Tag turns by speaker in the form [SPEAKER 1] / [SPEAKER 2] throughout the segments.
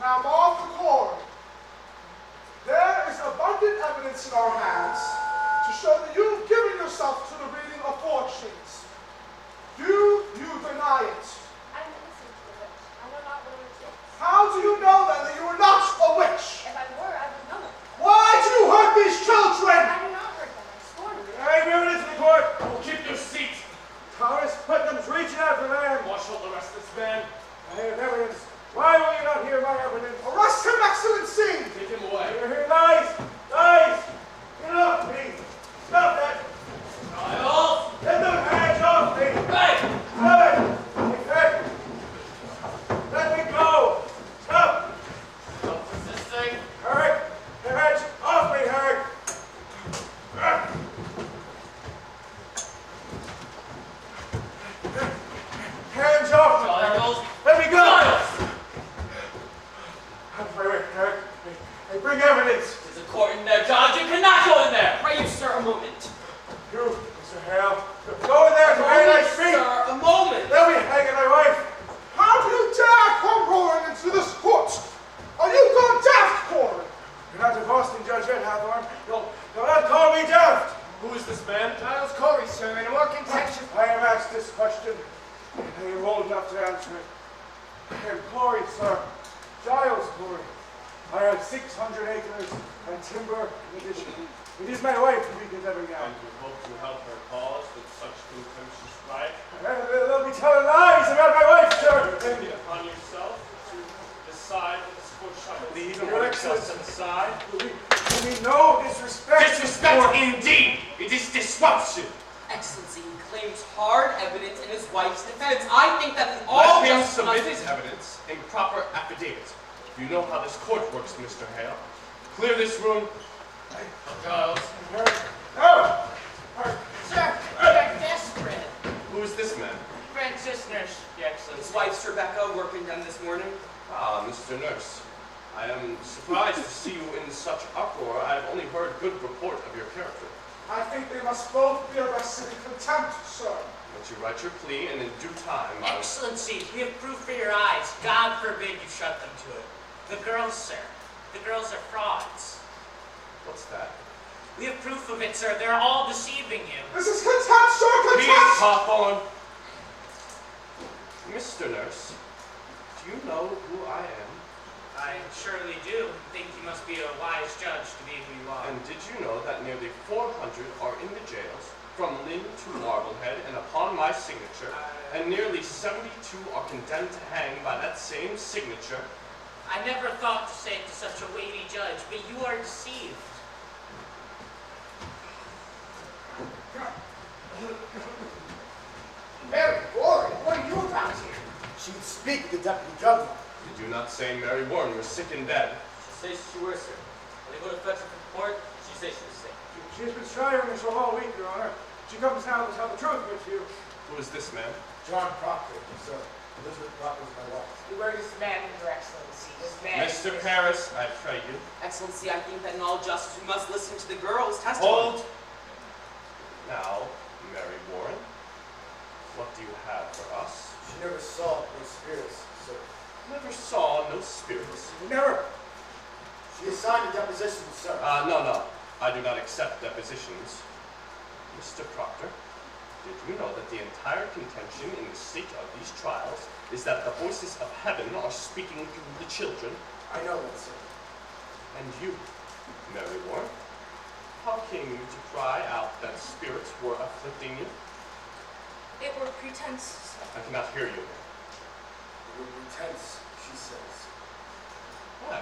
[SPEAKER 1] Now mark the cord. There is abundant evidence in our hands to show that you've given yourself to the reading of fortunes. Do you deny it?
[SPEAKER 2] I'm innocent of it. I know not what it is.
[SPEAKER 1] How do you know then that you are not a witch?
[SPEAKER 2] If I were, I would know it.
[SPEAKER 1] Why do you hurt these children?
[SPEAKER 2] I do not hurt them. I scorn them.
[SPEAKER 3] Hey, evidence in the court. Keep your seat. Thomas Putnam's reaching out for land. Marshal, arrest this man. I have evidence. Why will you not hear my evidence?
[SPEAKER 1] Arrest him, Excellency!
[SPEAKER 3] Take him away. Here, lies! Lies! Get off me! Stop that! Giles! Get those hands off me! Hey! Stop it! Hey! Let me go! Stop!
[SPEAKER 4] Stop resisting.
[SPEAKER 3] Hurry! Your hands off me, hurry! Hands off me!
[SPEAKER 4] Giles!
[SPEAKER 3] Let me go!
[SPEAKER 4] Giles!
[SPEAKER 3] Wait, Eric. Hey, bring evidence.
[SPEAKER 4] There's a court in there, Giles. You cannot go in there. Pray you, sir, a moment.
[SPEAKER 3] You, Mr. Hale, go in there to very nice feet.
[SPEAKER 4] Sir, a moment.
[SPEAKER 3] Let me hang my wife.
[SPEAKER 1] How do you dare come roaring into this court? Are you gone daft, Corey?
[SPEAKER 3] You're not a Boston judge yet, Hathorne. You'll not call me daft.
[SPEAKER 4] Who is this man?
[SPEAKER 5] Giles Corey, sir, and a more contentious...
[SPEAKER 3] I am asked this question, and I am old enough to answer it. I am Corey, sir. Giles Corey. I have 600 acres and timber in addition. It is my wife who begins every now.
[SPEAKER 6] And you hope to help her cause with such contemptuous right?
[SPEAKER 3] They'll be telling lies about my wife, sir.
[SPEAKER 6] Take it upon yourself to decide what this court shall believe and
[SPEAKER 3] Your
[SPEAKER 6] what it shall
[SPEAKER 3] Excellency.
[SPEAKER 6] set aside.
[SPEAKER 3] We know disrespect.
[SPEAKER 6] Disrespect indeed! It is disruption!
[SPEAKER 4] Excellency, he claims hard evidence in his wife's defense. I think that in all
[SPEAKER 6] Let him
[SPEAKER 4] just
[SPEAKER 6] submit his evidence in proper affidavit. You know how this court works, Mr. Hale. Clear this room. Giles.
[SPEAKER 3] No!
[SPEAKER 5] Sir, they're desperate.
[SPEAKER 6] Who is this man?
[SPEAKER 5] Francis Nurse, Your
[SPEAKER 4] His
[SPEAKER 5] Excellency.
[SPEAKER 4] wife's Rebecca working done this morning.
[SPEAKER 6] Ah, Mr. Nurse. I am surprised to see you in such uproar. I have only heard good report of your character.
[SPEAKER 1] I think they must both be arrested in contempt, sir.
[SPEAKER 6] But you write your plea, and in due time I will...
[SPEAKER 5] Excellency, we have proof for your eyes. God forbid you shut them to it. The girls, sir. The girls are frauds.
[SPEAKER 6] What's that?
[SPEAKER 5] We have proof of it, sir. They're all deceiving you.
[SPEAKER 1] This is contempt, sir,
[SPEAKER 6] Please,
[SPEAKER 1] contempt!
[SPEAKER 6] Hawthorne. Mr. Nurse, do you know who I am?
[SPEAKER 5] I surely do. Think you must be a wise judge to be who you are.
[SPEAKER 6] And did you know that nearly 400 are in the jails, from Lynn to Marblehead, and upon my signature, and nearly 72 are condemned to hang by that same signature?
[SPEAKER 5] I never thought to say it to such a weighty judge, but you are deceived.
[SPEAKER 7] Mary Warren, what are you about here? She would speak with the deputy governor.
[SPEAKER 6] Did you not say Mary Warren was sick in bed?
[SPEAKER 4] She says she was, sir. When they go to fetch her from court, she says she was sick.
[SPEAKER 3] She has been striving this for a whole week, Your Honor. She comes now to tell the truth with you.
[SPEAKER 6] Who is this man?
[SPEAKER 7] John Proctor, sir. Elizabeth Proctor's my wife.
[SPEAKER 5] Where is this man, Your Excellency? This man.
[SPEAKER 6] Mr. Paris, I pray you.
[SPEAKER 4] Excellency, I think that in all justice we must listen to the girl's testimony.
[SPEAKER 6] Hold! Now, Mary Warren, what do you have for us?
[SPEAKER 7] She never saw no spirits, sir.
[SPEAKER 6] Never saw no spirits.
[SPEAKER 7] Never. She assigned a deposition, sir.
[SPEAKER 6] No. I do not accept depositions. Mr. Proctor, did you know that the entire contention in the state of these trials is that the voices of heaven are speaking through the children?
[SPEAKER 7] I know that, sir.
[SPEAKER 6] And you, Mary Warren, how came you to cry out that spirits were afflicting you?
[SPEAKER 2] It were pretenses.
[SPEAKER 6] I cannot hear you.
[SPEAKER 7] They were pretense, she says.
[SPEAKER 6] Why?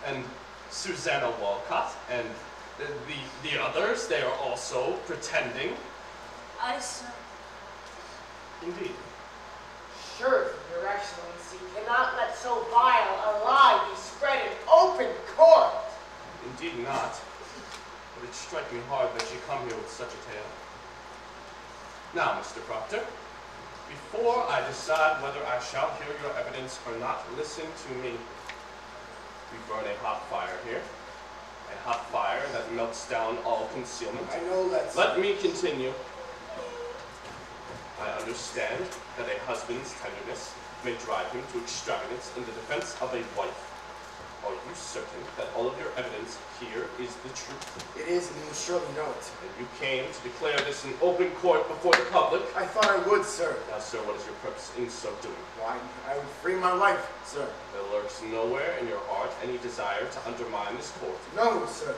[SPEAKER 6] And Susanna Walcott and the others, they are also pretending?
[SPEAKER 2] I, sir.
[SPEAKER 6] Indeed.
[SPEAKER 5] Surely, Your Excellency cannot let so vile a lie be spread in open court.
[SPEAKER 6] Indeed not. But it strike me hard that you come here with such a tale. Now, Mr. Proctor, before I decide whether I shall hear your evidence or not, listen to me. We burn a hot fire here. A hot fire that melts down all concealment.
[SPEAKER 7] I know that, sir.
[SPEAKER 6] Let me continue. I understand that a husband's tenderness may drive him to extravagance in the defense of a wife. Are you certain that all of your evidence here is the truth?
[SPEAKER 7] It is, and you surely know it.
[SPEAKER 6] And you came to declare this in open court before the public?
[SPEAKER 7] I thought I would, sir.
[SPEAKER 6] Now, sir, what is your purpose in so doing?
[SPEAKER 7] Why, I would free my wife, sir.
[SPEAKER 6] There lurks nowhere in your heart any desire to undermine this court.
[SPEAKER 7] No, sir.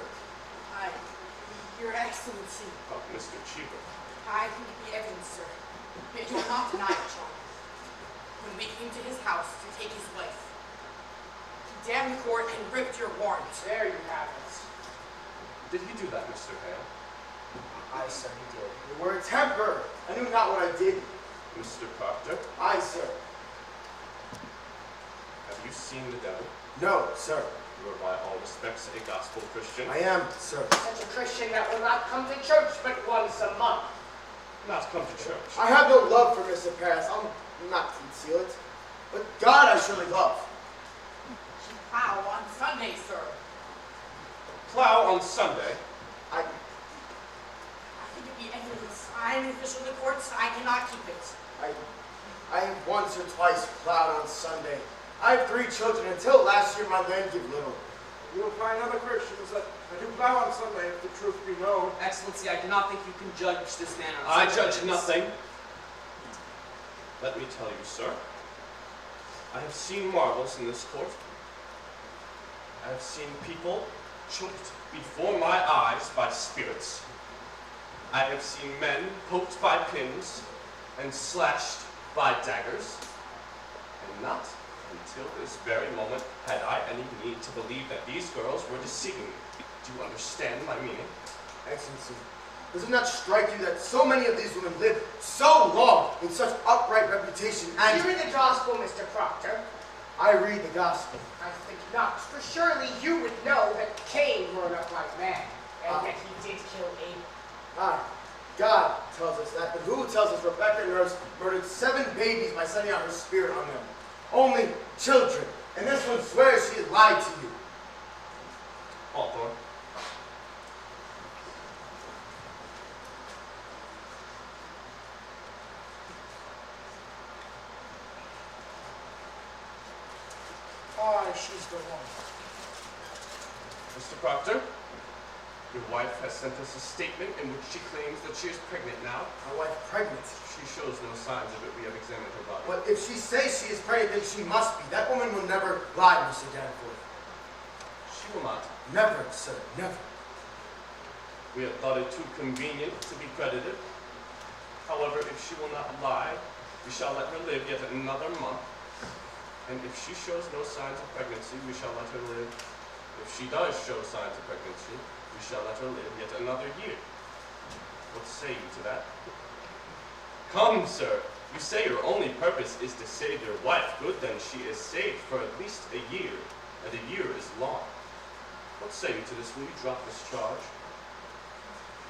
[SPEAKER 8] Your Excellency,
[SPEAKER 6] Mr. Cheever.
[SPEAKER 8] I can give the evidence, sir. Yet you will not deny it, John. When we came to his house to take his wife, he damned the court and ripped your warrant.
[SPEAKER 5] There you have it.
[SPEAKER 6] Did he do that, Mr. Hale?
[SPEAKER 7] Aye, sir, he did. The word temper. I knew not what I did.
[SPEAKER 6] Mr. Proctor,
[SPEAKER 7] Aye, sir.
[SPEAKER 6] have you seen the devil?
[SPEAKER 7] No, sir.
[SPEAKER 6] You are by all respects a gospel Christian.
[SPEAKER 7] I am, sir.
[SPEAKER 5] Such a Christian that will not come to church but once a month.
[SPEAKER 6] Not come to church.
[SPEAKER 7] I have no love for Mr. Paris. I'll not conceal it. But God I surely love.
[SPEAKER 8] You plow on Sunday, sir.
[SPEAKER 6] Plow on Sunday.
[SPEAKER 7] I
[SPEAKER 8] can give the evidence. I am an official of the court, so I cannot keep it.
[SPEAKER 7] I have once or twice plowed on Sunday. I have 3 children. Until last year, my land gave little.
[SPEAKER 1] You will find other Christians that do plow on Sunday, if the truth be known.
[SPEAKER 4] Excellency, I do not think you can judge this man on
[SPEAKER 6] I
[SPEAKER 4] such
[SPEAKER 6] judge
[SPEAKER 4] evidence.
[SPEAKER 6] nothing. Let me tell you, sir. I have seen marvels in this court. I have seen people choked before my eyes by spirits. I have seen men poked by pins and slashed by daggers. And not until this very moment had I any need to believe that these girls were deceiving me. Do you understand my meaning?
[SPEAKER 7] Excellency, does it not strike you that so many of these women live so long in such upright reputation and...
[SPEAKER 5] You read the gospel, Mr. Proctor.
[SPEAKER 7] I read the gospel.
[SPEAKER 5] I think not, for surely you would know that Cain were an upright man, and that he did kill Abel.
[SPEAKER 7] Aye, God tells us that, but who tells us Rebecca Nurse murdered 7 babies by sending out her spirit on them? Only children. And this one swears she has lied to you.
[SPEAKER 6] Hawthorne.
[SPEAKER 1] Aye, she's the one.
[SPEAKER 6] Mr. Proctor, your wife has sent us a statement in which she claims that she is pregnant now.
[SPEAKER 7] My wife pregnant.
[SPEAKER 6] She shows no signs of it. We have examined her body.
[SPEAKER 7] But if she says she is pregnant, then she must be. That woman will never lie, Mr. Danforth.
[SPEAKER 6] She will not.
[SPEAKER 7] Never, sir, never.
[SPEAKER 6] We have thought it too convenient to be credited. However, if she will not lie, we shall let her live yet another month. And if she shows no signs of pregnancy, we shall let her live. If she does show signs of pregnancy, we shall let her live yet another year. What say you to that? Come, sir. You say your only purpose is to save your wife. Good, then she is saved for at least a year, and a year is long. What say you to this? Will you drop this charge?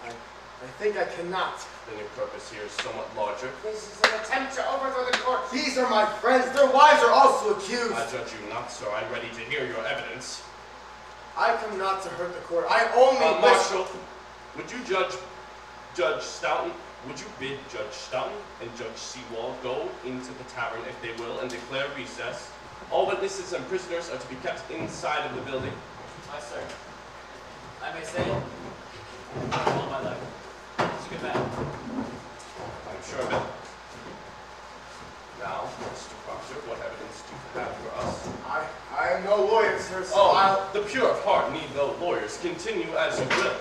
[SPEAKER 7] I think I cannot.
[SPEAKER 6] Then your purpose here is somewhat larger.
[SPEAKER 5] This is an attempt to overthrow the court.
[SPEAKER 7] These are my friends. Their wives are also accused.
[SPEAKER 6] I judge you not, sir. I'm ready to hear your evidence.
[SPEAKER 7] I come not to hurt the court. I only wish...
[SPEAKER 6] Marshal, would you Judge Stoughton, would you bid Judge Stoughton and Judge Seawall go into the tavern, if they will, and declare recess? All witnesses and prisoners are to be kept inside of the building.
[SPEAKER 4] Aye, sir. I may say it. All my life. It's a good man.
[SPEAKER 6] I'm sure of it. Now, Mr. Proctor, what evidence do you have for us?
[SPEAKER 7] I am no lawyer, sir, so
[SPEAKER 6] Oh, the pure of heart need no lawyers. Continue as you will.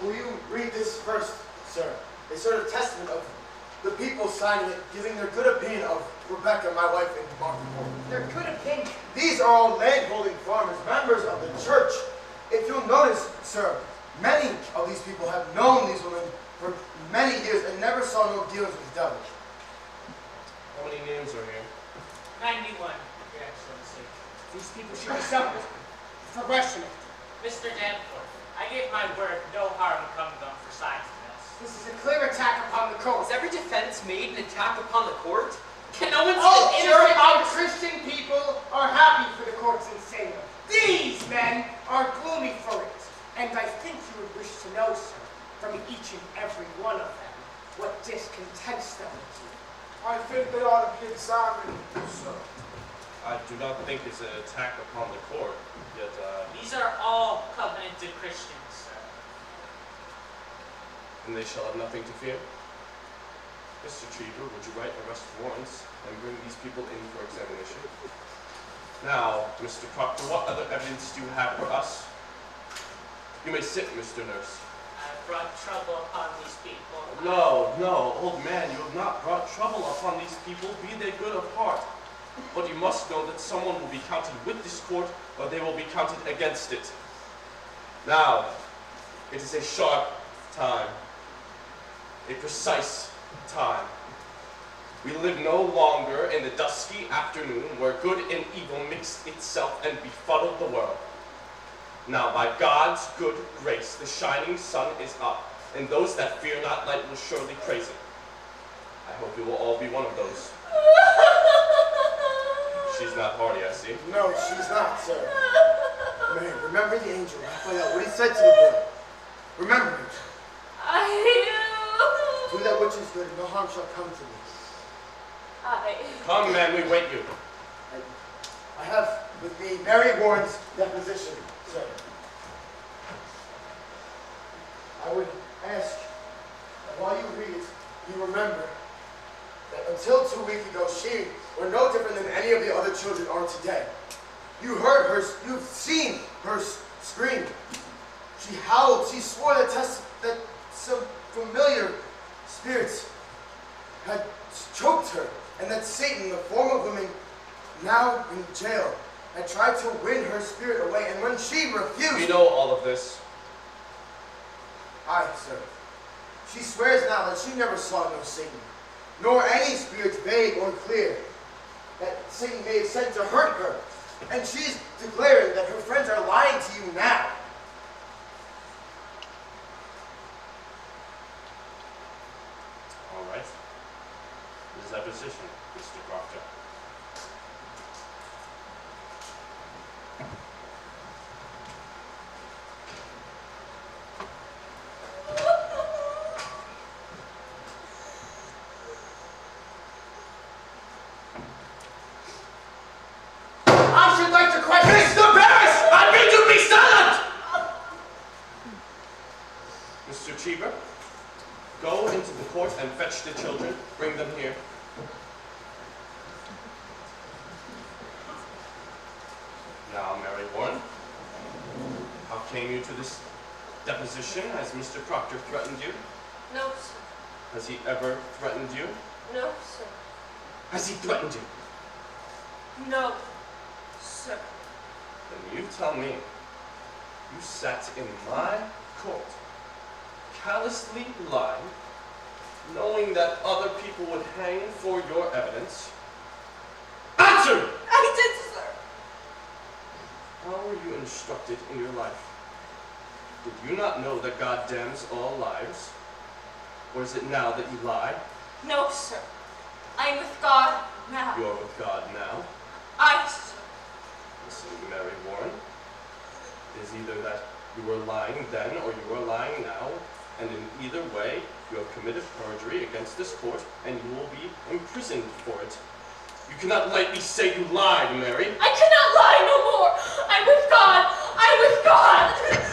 [SPEAKER 7] Will you read this first, sir? A sort of testament of the people signing it, giving their good opinion of Rebecca, my wife, and Martha Moore.
[SPEAKER 5] Their good opinion.
[SPEAKER 7] These are all landholding farmers, members of the church. If you'll notice, sir, many of these people have known these women for many years and never saw no dealings with the devil.
[SPEAKER 6] How many names are here?
[SPEAKER 9] 91, Your Excellency.
[SPEAKER 5] These people should be summoned for questioning.
[SPEAKER 9] Mr. Danforth, I gave my word no harm comes on for signs of this.
[SPEAKER 5] This is a clear attack upon the court.
[SPEAKER 4] Is every defense made an attack upon the court? Can no one
[SPEAKER 5] All
[SPEAKER 4] say
[SPEAKER 5] innocent and Christian people are happy for the court's insane. These men are gloomy for it. And I think you would wish to know, sir, from each and every one of them, what discontents them with you.
[SPEAKER 1] I think they ought to be examined, sir.
[SPEAKER 6] I do not think it's an attack upon the court, yet,
[SPEAKER 9] These are all covenanted Christians, sir.
[SPEAKER 6] and they shall have nothing to fear. Mr. Cheever, would you write arrest warrants and bring these people in for examination? Now, Mr. Proctor, what other evidence do you have for us? You may sit, Mr. Nurse.
[SPEAKER 9] I've brought trouble upon these people.
[SPEAKER 6] No, old man, you have not brought trouble upon these people, be they good of heart. But you must know that someone will be counted with this court, or they will be counted against it. Now, it is a sharp time, a precise time. We live no longer in the dusky afternoon where good and evil mixed itself and befuddled the world. Now, by God's good grace, the shining sun is up, and those that fear not light will surely praise it. I hope you will all be one of those. She's not party, I see.
[SPEAKER 7] No, she's not, sir. Man, remember the angel, Raphael, what he said to the boy. Remember it. Do that which is good, and no harm shall come to me.
[SPEAKER 6] Come, man, we wait you.
[SPEAKER 7] I have with me Mary Warren's deposition, sir. I would ask that while you read it, you remember that until 2 weeks ago, she were no different than any of the other children are today. You heard her, you've seen her scream. She howled, she swore that some familiar spirits had choked her, and that Satan, in the form of woman, now in jail, had tried to win her spirit away, and when she refused...
[SPEAKER 6] We know all of this.
[SPEAKER 7] Aye, sir. She swears now that she never saw no Satan, nor any spirits vague or clear, that Satan may have sent to hurt her, and she's declaring that her friends are lying to you now.
[SPEAKER 6] All right. This is our position, Mr. Proctor.
[SPEAKER 7] I should like to question...
[SPEAKER 6] Mr. Barris! I bid you be silent! Mr. Cheever, go into the court and fetch the children. Bring them here. Now, Mary Warren, how came you to this deposition? Has Mr. Proctor threatened you?
[SPEAKER 2] No, sir.
[SPEAKER 6] Has he ever threatened you?
[SPEAKER 2] No, sir.
[SPEAKER 6] Has he threatened you?
[SPEAKER 2] No, sir.
[SPEAKER 6] Then you tell me, you sat in my court, callously lying, knowing that other people would hang for your evidence. Answer!
[SPEAKER 2] I did, sir.
[SPEAKER 6] How were you instructed in your life? Did you not know that God damns all liars? Or is it now that you lie?
[SPEAKER 2] No, sir. I'm with God now.
[SPEAKER 6] You're with God now.
[SPEAKER 2] Sir.
[SPEAKER 6] Listen, Mary Warren, it is either that you were lying then or you are lying now, and in either way, you have committed perjury against this court, and you will be imprisoned for it. You cannot lightly say you lied, Mary.
[SPEAKER 2] I cannot lie no more. I'm with God. I'm with God.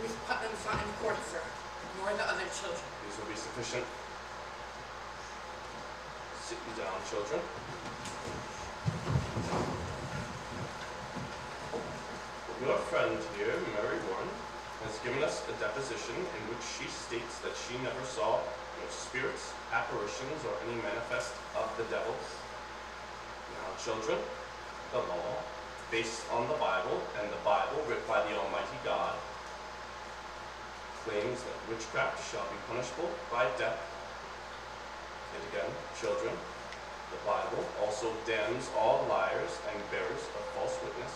[SPEAKER 8] Miss Putnam's not in court, sir, nor the other children.
[SPEAKER 6] These will be sufficient. Sit you down, children. Your friend here, Mary Warren, has given us a deposition in which she states that she never saw no spirits, apparitions, or any manifest of the devil. Now, children, the law, based on the Bible, and the Bible written by the Almighty God, claims that witchcraft shall be punishable by death. And again, children, the Bible also damns all liars and bearers of false witness.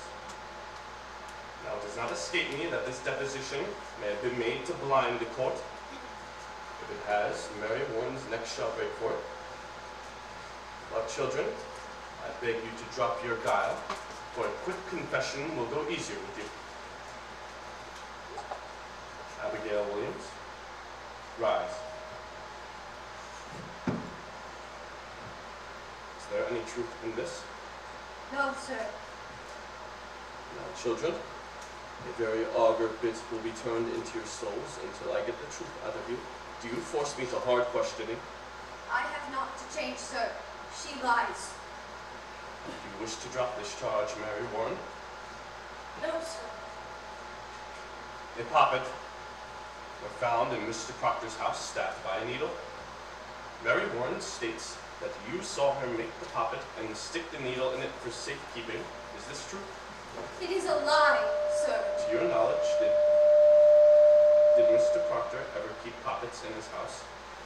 [SPEAKER 6] Now, it does not escape me that this deposition may have been made to blind the court. If it has, Mary Warren's neck shall break for it. But children, I beg you to drop your guile, for a quick confession will go easier with you. Abigail Williams, rise. Is there any truth in this?
[SPEAKER 2] No, sir.
[SPEAKER 6] Now, children, a very auger bit will be turned into your souls until I get the truth out of you. Do you force me to hard questioning?
[SPEAKER 2] I have not to change, sir. She lies.
[SPEAKER 6] Do you wish to drop this charge, Mary Warren?
[SPEAKER 2] No, sir.
[SPEAKER 6] A poppet were found in Mr. Proctor's house, stabbed by a needle. Mary Warren states that you saw her make the poppet and stick the needle in it for safekeeping. Is this true?
[SPEAKER 2] It is a lie, sir.
[SPEAKER 6] To your knowledge, did Mr. Proctor ever keep poppets in his house?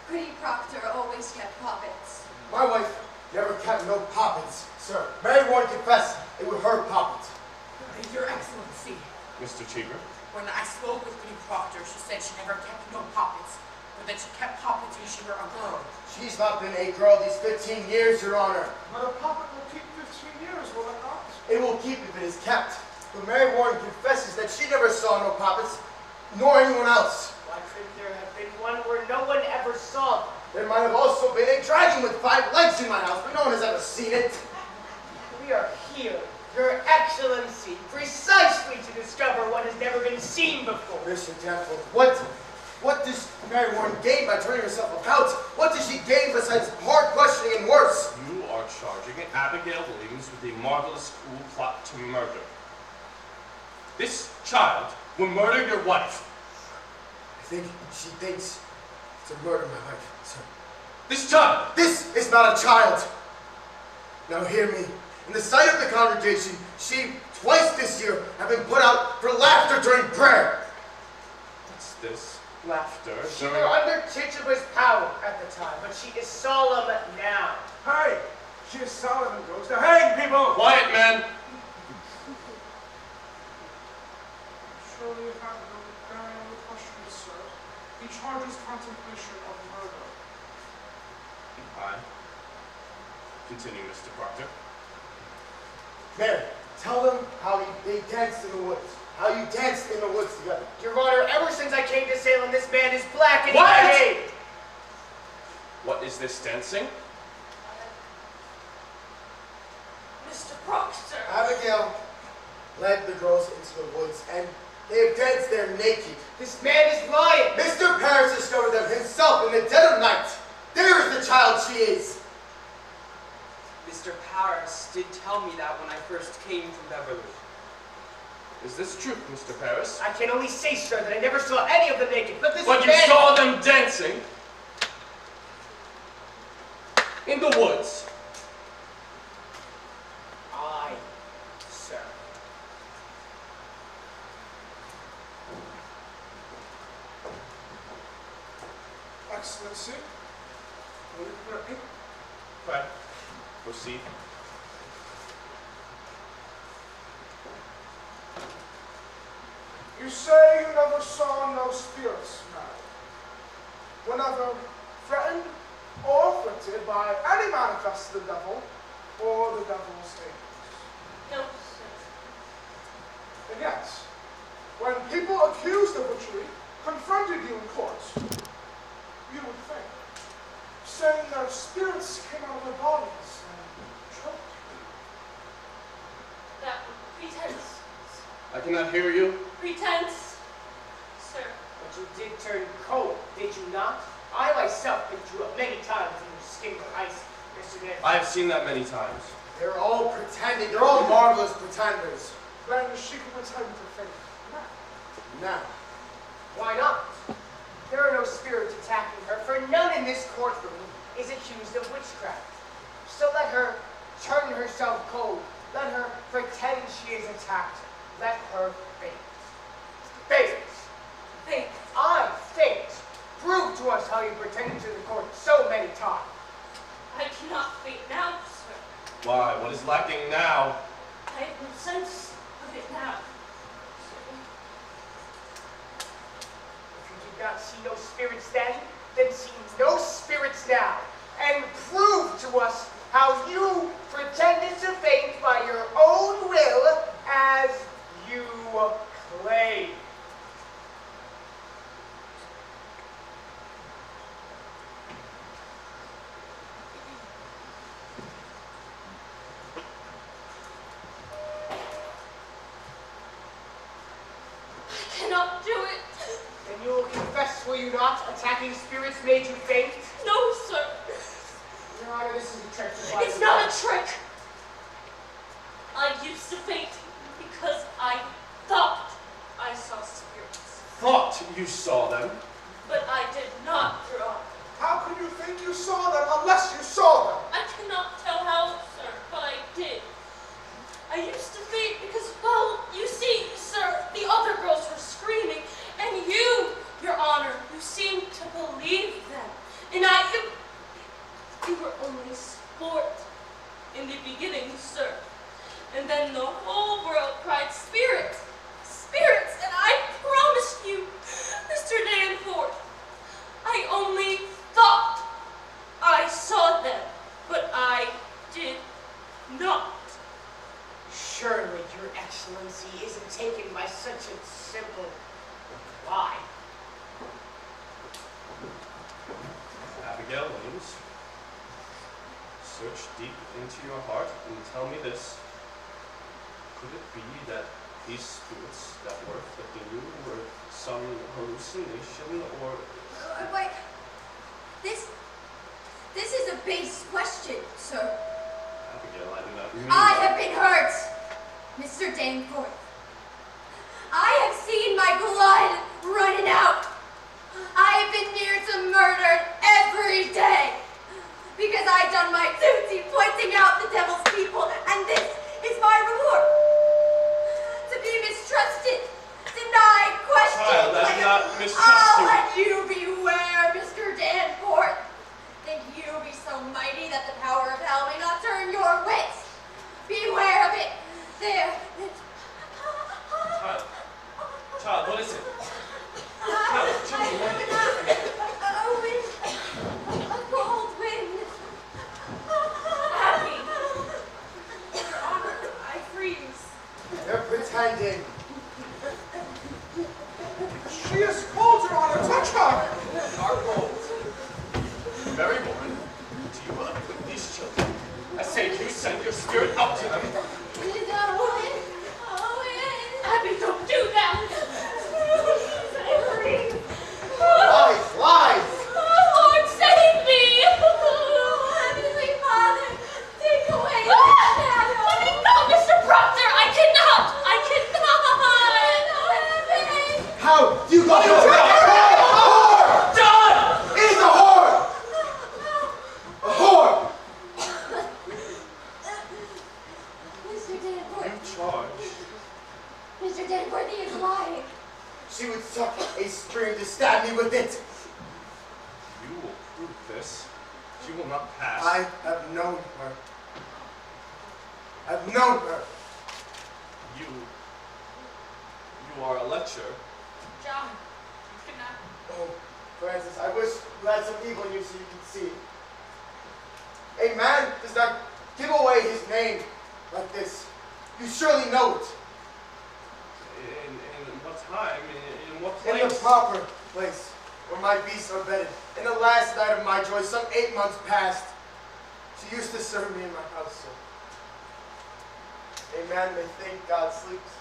[SPEAKER 2] Pretty Proctor always kept poppets.
[SPEAKER 7] My wife never kept no poppets, sir. Mary Warren confessed it was her poppet.
[SPEAKER 8] Your Excellency,
[SPEAKER 6] Mr. Cheever?
[SPEAKER 8] when I spoke with Pretty Proctor, she said she never kept no poppets, but that she kept poppets when she were a girl.
[SPEAKER 7] She's not been a girl these 15 years, Your Honor.
[SPEAKER 1] But a puppet will keep 15 years, will it not?
[SPEAKER 7] It will keep if it is kept. But Mary Warren confesses that she never saw no poppets, nor anyone else.
[SPEAKER 5] Why couldn't there have been one where no one ever saw them?
[SPEAKER 7] There might have also been a dragon with 5 legs in my house, but no one has ever seen it.
[SPEAKER 5] We are here, Your Excellency, precisely to discover what has never been seen before.
[SPEAKER 7] Mr. Danforth, what does Mary Warren gain by turning herself about? What does she gain besides hard questioning and worse?
[SPEAKER 6] You are charging Abigail Williams with a marvelous cruel plot to murder. This child will murder your wife.
[SPEAKER 7] I think she thinks to murder my wife, sir.
[SPEAKER 6] This child!
[SPEAKER 7] This is not a child. Now hear me. In the sight of the congregation, she, twice this year, have been put out for laughter during prayer.
[SPEAKER 6] What's this? Laughter
[SPEAKER 5] She
[SPEAKER 6] during...
[SPEAKER 5] were under Tituba's power at the time, but she is solemn now.
[SPEAKER 3] Hey, she is solemn and goes to hang people.
[SPEAKER 6] Quiet, man!
[SPEAKER 1] Surely you have no other questions, sir. He charges contemplation of murder.
[SPEAKER 6] Aye. Continue, Mr. Proctor.
[SPEAKER 7] Mary, tell them how they danced in the woods. How you danced in the woods together.
[SPEAKER 5] Your Honor, ever since I came to Salem, this man is black and
[SPEAKER 6] What?
[SPEAKER 5] gay.
[SPEAKER 6] What is this dancing?
[SPEAKER 2] Mr. Proctor.
[SPEAKER 7] Abigail led the girls into the woods, and they have danced there naked.
[SPEAKER 5] This man is lying.
[SPEAKER 7] Mr. Parrish discovered them himself in the dead of night. There is the child she is.
[SPEAKER 10] Mr. Paris did tell me that when I first came from Beverly.
[SPEAKER 6] Is this true, Mr. Paris?
[SPEAKER 5] I can only say, sir, that I never saw any of them naked, but this
[SPEAKER 6] But you
[SPEAKER 5] man...
[SPEAKER 6] saw them dancing in the woods.
[SPEAKER 5] Aye, sir.
[SPEAKER 1] Excellency, will you permit me?
[SPEAKER 6] Right. Proceed.
[SPEAKER 1] You say you never saw no spirits, madam. Whenever threatened or afflicted by any manifest of the devil or the devil's angels.
[SPEAKER 2] No, sir.
[SPEAKER 1] And yet, when people accused of witchery confronted you in court, you would think, saying their spirits came out of their bodies and choked you.
[SPEAKER 2] That pretense.
[SPEAKER 6] I cannot hear you.
[SPEAKER 2] Pretense, sir.
[SPEAKER 5] But you did turn cold, did you not? I myself picked you up many times in your skin were icy, Mr. Ned.
[SPEAKER 6] I have seen that many times.
[SPEAKER 7] They're all pretending. They're all marvelous pretenders.
[SPEAKER 1] Then she could pretend to think.
[SPEAKER 7] Now,
[SPEAKER 5] Why not? There are no spirits attacking her, for none in this courtroom is accused of witchcraft. So let her turn herself cold. Let her pretend she is attacked. Let her faint. Faint!
[SPEAKER 2] Think.
[SPEAKER 5] I faint! Prove to us how you pretended to the court so many times.
[SPEAKER 2] I cannot think now, sir.
[SPEAKER 6] Why? What is lacking now?
[SPEAKER 2] I have no sense of it now.
[SPEAKER 5] not see no spirits then see no spirits now. And prove to us how you pretended to faint by your own will as you claim.
[SPEAKER 2] I cannot do it.
[SPEAKER 5] And you will confess, will you not? Attacking spirits made you faint?
[SPEAKER 2] No, sir.
[SPEAKER 5] Your Honor, this is a trick.
[SPEAKER 2] It's not a trick. I used to faint because I thought I saw spirits.
[SPEAKER 6] Thought you saw them.
[SPEAKER 2] But I did not, Your Honor.
[SPEAKER 1] How could you think you saw them unless you saw them?
[SPEAKER 2] I cannot tell how, sir, but I did. I used to faint because, well, you see, sir, the other girls were screaming, and you, Your Honor, you seemed to believe them. And you were only sport in the beginning, sir. And then the whole world cried, spirits, spirits, and I promised you, Mr. Danforth, I only thought I saw them, but I did not.
[SPEAKER 5] Surely your excellency isn't taken by such a simple lie.
[SPEAKER 6] Abigail Williams, search deep into your heart and tell me this. Could it be that these spirits that were afflicting you were some hallucination or...
[SPEAKER 11] Wait. This is a base question, sir.
[SPEAKER 6] Abigail, I do not mean
[SPEAKER 11] I
[SPEAKER 6] that.
[SPEAKER 11] have been hurt, Mr. Danforth. I have seen my blood running out. I have been near to murdered every day because I done my duty pointing out the devil's people, and this is my reward. To be mistrusted, denied, questioned.
[SPEAKER 6] Child, I do not mistrust
[SPEAKER 11] Oh,
[SPEAKER 6] you.
[SPEAKER 11] and you beware, Mr. Danforth. Think you be so mighty that the power of hell may not turn your wits. Beware of it. There.
[SPEAKER 6] Child, what is it?
[SPEAKER 11] A wind. A cold wind.
[SPEAKER 2] Abby,
[SPEAKER 8] Your Honor, I freeze.
[SPEAKER 7] They're pretending.
[SPEAKER 1] She is cold, Your Honor. Touch her.
[SPEAKER 6] Are cold. Mary woman, do you afflict these children? I say you send your spirit out to them.
[SPEAKER 2] Abby, don't do that.
[SPEAKER 7] Lies, lies!
[SPEAKER 2] Lord, save me.
[SPEAKER 11] Heavenly Father, take away the
[SPEAKER 2] Ah!
[SPEAKER 11] shadow.
[SPEAKER 2] Let me go, Mr. Proctor. I cannot.
[SPEAKER 7] How do you go to a whore?
[SPEAKER 6] Done!
[SPEAKER 7] It is a whore! A whore!
[SPEAKER 11] Mr. Danforth.
[SPEAKER 6] You charge.
[SPEAKER 11] Mr. Danforth, he is lying.
[SPEAKER 7] She would suck a spring to stab me with it.
[SPEAKER 6] You will prove this. She will not pass.
[SPEAKER 7] I have known her. I've known her.
[SPEAKER 6] You are a lecher.
[SPEAKER 8] John, you cannot.
[SPEAKER 7] Oh, Francis, I wish you had some people in you so you could see. A man does not give away his name like this. You surely know it.
[SPEAKER 6] In what time? In what place?
[SPEAKER 7] In the proper place where my beasts are bedded. In the last night of my joy, some 8 months past, she used to serve me in my house, sir. A man may think God sleeps,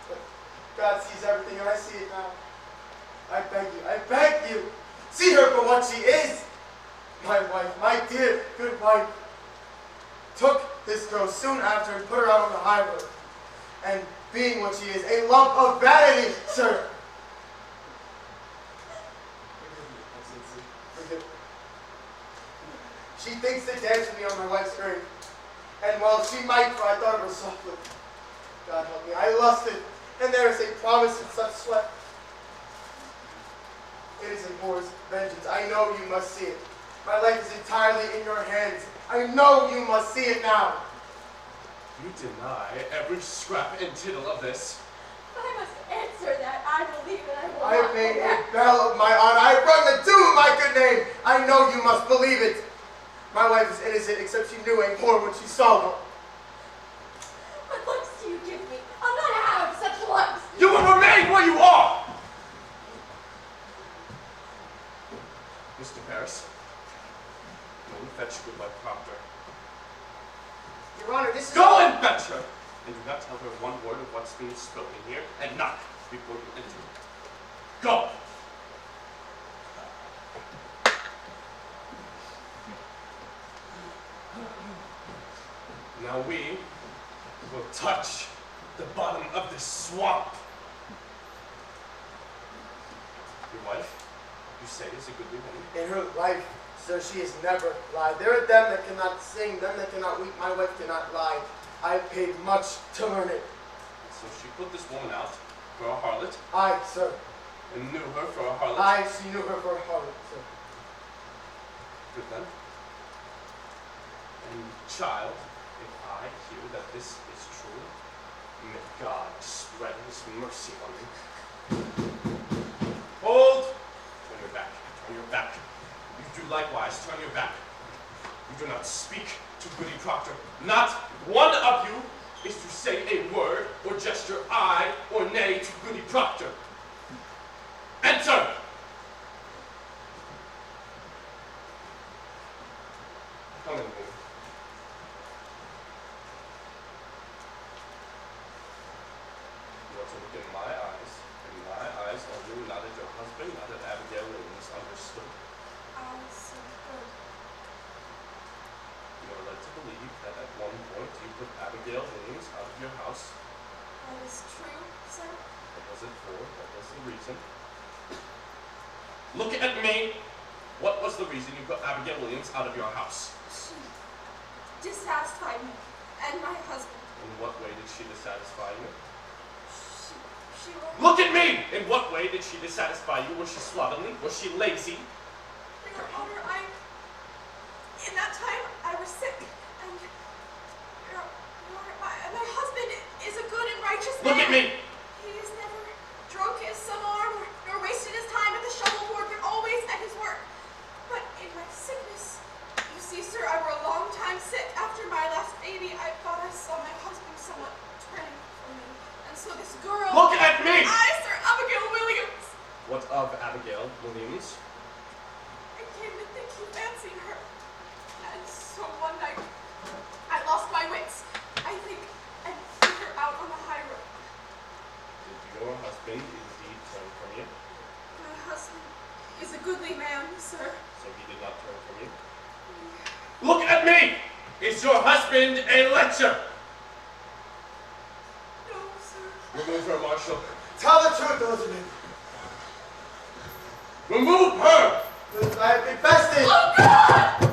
[SPEAKER 7] but God sees everything, and I see it now. I beg you, see her for what she is. My wife, my dear, good wife, took this girl soon after and put her out on the high road. And being what she is, a lump of vanity, sir. Forgive me. She thinks to dance with me on my wife's grave. And while she might, for I thought of her softly, God help me, I lusted, and there is a promise in such sweat. It is a whore's vengeance. I know you must see it. My life is entirely in your hands. I know you must see it now.
[SPEAKER 6] You deny every scrap and tittle of this.
[SPEAKER 11] I must answer that. I believe it. I
[SPEAKER 7] I have made a bell of my honor. I have rung the doom of my good name. I know you must believe it. My wife is innocent, except she knew a more when she saw one.
[SPEAKER 11] What looks do you give me? I'll not have such looks.
[SPEAKER 6] You will remain where you are! Mr. Paris, go and fetch Goodwife Proctor.
[SPEAKER 5] Your Honor, this is...
[SPEAKER 6] Go and fetch her! And do not tell her one word of what's being spoken here, and knock before you enter. Go! Now we will touch the bottom of this swamp. Your wife, you say, is a goodly woman.
[SPEAKER 7] In her life, sir, she has never lied. There are them that cannot sing, them that cannot weep. My wife cannot lie. I paid much to learn it.
[SPEAKER 6] So she put this woman out for a harlot,
[SPEAKER 7] I, sir.
[SPEAKER 6] and knew her for a harlot.
[SPEAKER 7] She knew her for a harlot, sir.
[SPEAKER 6] Good then. And child, if I hear that this is true, may God spread his mercy on me. Hold! Turn your back. Turn your back. You do likewise. Turn your back. You do not speak to Goody Proctor. Not one of you is to say a word or gesture aye or nay to Goody Proctor. Enter! Come in, me. You are to look in my eyes only, not at your husband, not at Abigail Williams, understood? You are led to believe that at one point you put Abigail Williams out of your house.
[SPEAKER 11] That is true, sir.
[SPEAKER 6] What was it for? What was the reason? Look at me! What was the reason you put Abigail Williams out of your house?
[SPEAKER 11] She dissatisfied me and my husband.
[SPEAKER 6] In what way did she dissatisfy you?
[SPEAKER 11] She was...
[SPEAKER 6] Look at me! In what way did she dissatisfy you? Was she slovenly? Was she lazy?
[SPEAKER 11] Your Honor, in that time, I was sick, and Your Honor, my husband is a good and righteous man.
[SPEAKER 6] Look at me!
[SPEAKER 11] He has never drunk his summer nor wasted his time at the shovel board, but always at his work. But in my sickness, you see, sir, I were a long time sick. After my last baby, I thought I saw my husband somewhat turning from me. And so this girl...
[SPEAKER 6] Look at me!
[SPEAKER 11] Sir, Abigail Williams!
[SPEAKER 6] What of Abigail Williams?
[SPEAKER 11] I came to think you fancied her. And so one night, I lost my wits. I think I threw her out on the high road.
[SPEAKER 6] Did your husband indeed turn from you?
[SPEAKER 11] My husband is a goodly man, sir.
[SPEAKER 6] So he did not turn from you? Look at me! Is your husband a lecher?
[SPEAKER 11] No, sir.
[SPEAKER 6] Remove her, Marshal.
[SPEAKER 7] Tell the truth, Elizabeth.
[SPEAKER 6] Remove her!
[SPEAKER 7] I have been bested.
[SPEAKER 11] Oh, God!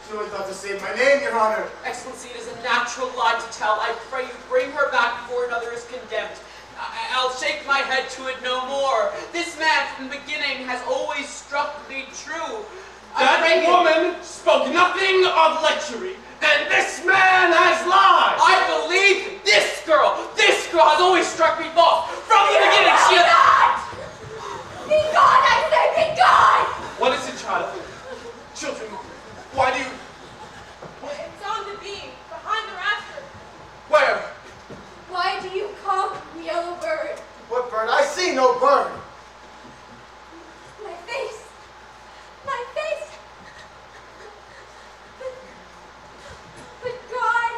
[SPEAKER 7] She only thought to save my name, Your Honor.
[SPEAKER 10] Excellency, it is a natural lie to tell. I pray you bring her back before another is condemned. I'll shake my head to it no more. This man from the beginning has always struck me true.
[SPEAKER 6] That woman spoke nothing of lechery, and this man has lied!
[SPEAKER 10] I believe this girl has always struck me false. From the beginning, she has...
[SPEAKER 11] Be gone, I say, be gone!
[SPEAKER 6] What is it, child? Children, why do you...
[SPEAKER 11] It's on the beam, behind the rafter.
[SPEAKER 6] Where?
[SPEAKER 11] Why do you call me yellow bird?
[SPEAKER 7] What bird? I see no bird.
[SPEAKER 11] My face. My face. But God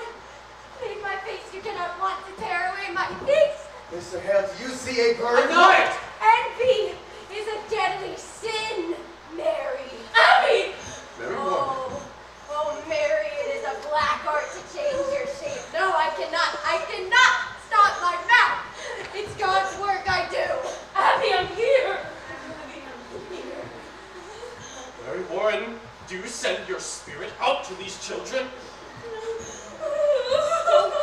[SPEAKER 11] made my face. You cannot want to tear away my face.
[SPEAKER 7] Mr. Hale, do you see a bird?
[SPEAKER 6] I know it!
[SPEAKER 11] Envy is a deadly sin, Mary. Abby!
[SPEAKER 6] Very warm.
[SPEAKER 11] Oh, Mary, it is a black art to change your shape. No, I cannot stop my mouth. It's God's work I do. Abby, I'm here. Abby, I'm here.
[SPEAKER 6] Mary Warren, do you send your spirit out to these children?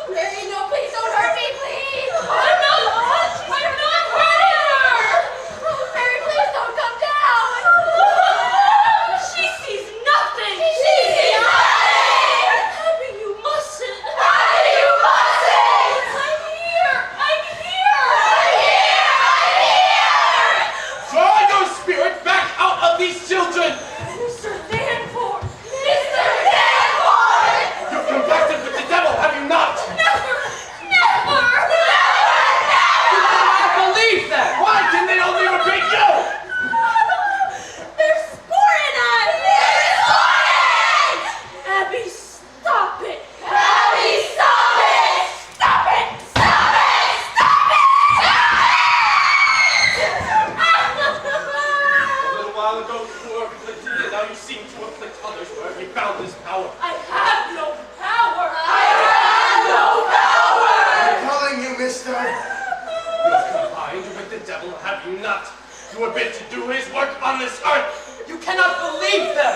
[SPEAKER 11] Mary, no, please don't hurt me, please.
[SPEAKER 2] I'm not hurting her!
[SPEAKER 11] Mary, please don't come down.
[SPEAKER 2] She sees nothing!
[SPEAKER 11] She sees nothing.
[SPEAKER 2] Abby, you mustn't!
[SPEAKER 11] Abby, you mustn't.
[SPEAKER 2] I'm here! I'm here!
[SPEAKER 11] I'm here.
[SPEAKER 6] those who were afflicted, and now you seem to afflict others. Where have you found this power?
[SPEAKER 2] I have no power.
[SPEAKER 7] I'm telling you, mister.
[SPEAKER 6] You have combined with the devil, have you not? You were bid to do his work on this earth.
[SPEAKER 10] You cannot believe them!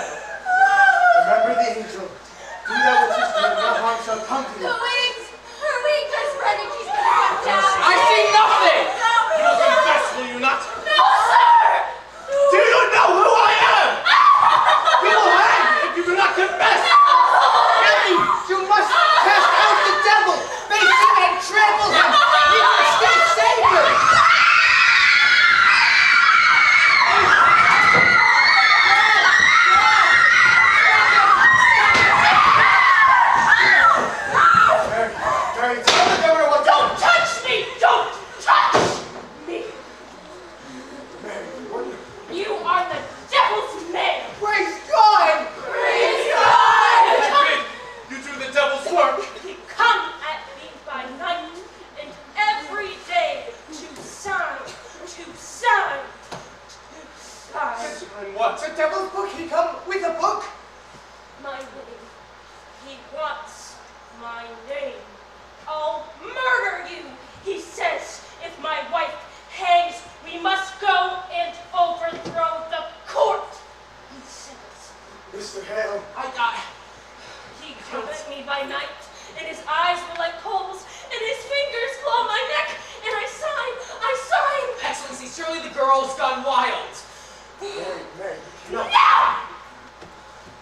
[SPEAKER 7] Remember the angel. Do that which is good, no harm shall come to you.
[SPEAKER 11] Her wings are spreading. She's gonna come down.
[SPEAKER 10] I see nothing!
[SPEAKER 6] You will confess, will you not?
[SPEAKER 11] No, sir!
[SPEAKER 6] Do you know who I am? You will hang if you do not confess.
[SPEAKER 5] Ellie, you must cast out the devil. Face him and trample him. He will still save you.
[SPEAKER 7] Mary, tell the governor what to
[SPEAKER 2] Don't touch me! Don't touch me!
[SPEAKER 7] Mary, what?
[SPEAKER 2] You are the devil's man!
[SPEAKER 5] Praise God.
[SPEAKER 11] Praise God!
[SPEAKER 6] You do the devil's work.
[SPEAKER 2] He come at me by night and every day to sign.
[SPEAKER 6] And what?
[SPEAKER 5] The devil's book. He come with a book.
[SPEAKER 2] My name. He wants my name. I'll murder you, he says. If my wife hangs, we must go and overthrow the court, he says.
[SPEAKER 7] Mr. Hale.
[SPEAKER 2] He come at me by night, and his eyes were like coals, and his fingers claw my neck, and I sign.
[SPEAKER 10] Excellency, surely the girl's gone wild.
[SPEAKER 7] Mary, no.
[SPEAKER 2] Now!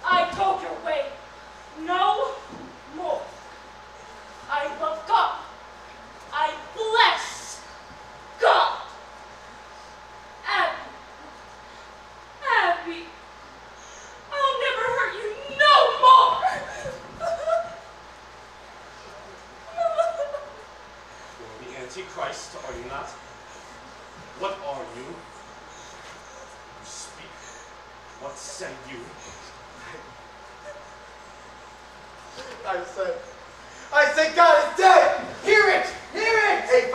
[SPEAKER 2] I go your way. No more. I love God. I bless God. Abby, I'll never hurt you no more.
[SPEAKER 6] You're the Antichrist, are you not? What are you? You speak. What say you?
[SPEAKER 7] I say God is dead!
[SPEAKER 5] Hear it. Hear it.
[SPEAKER 7] A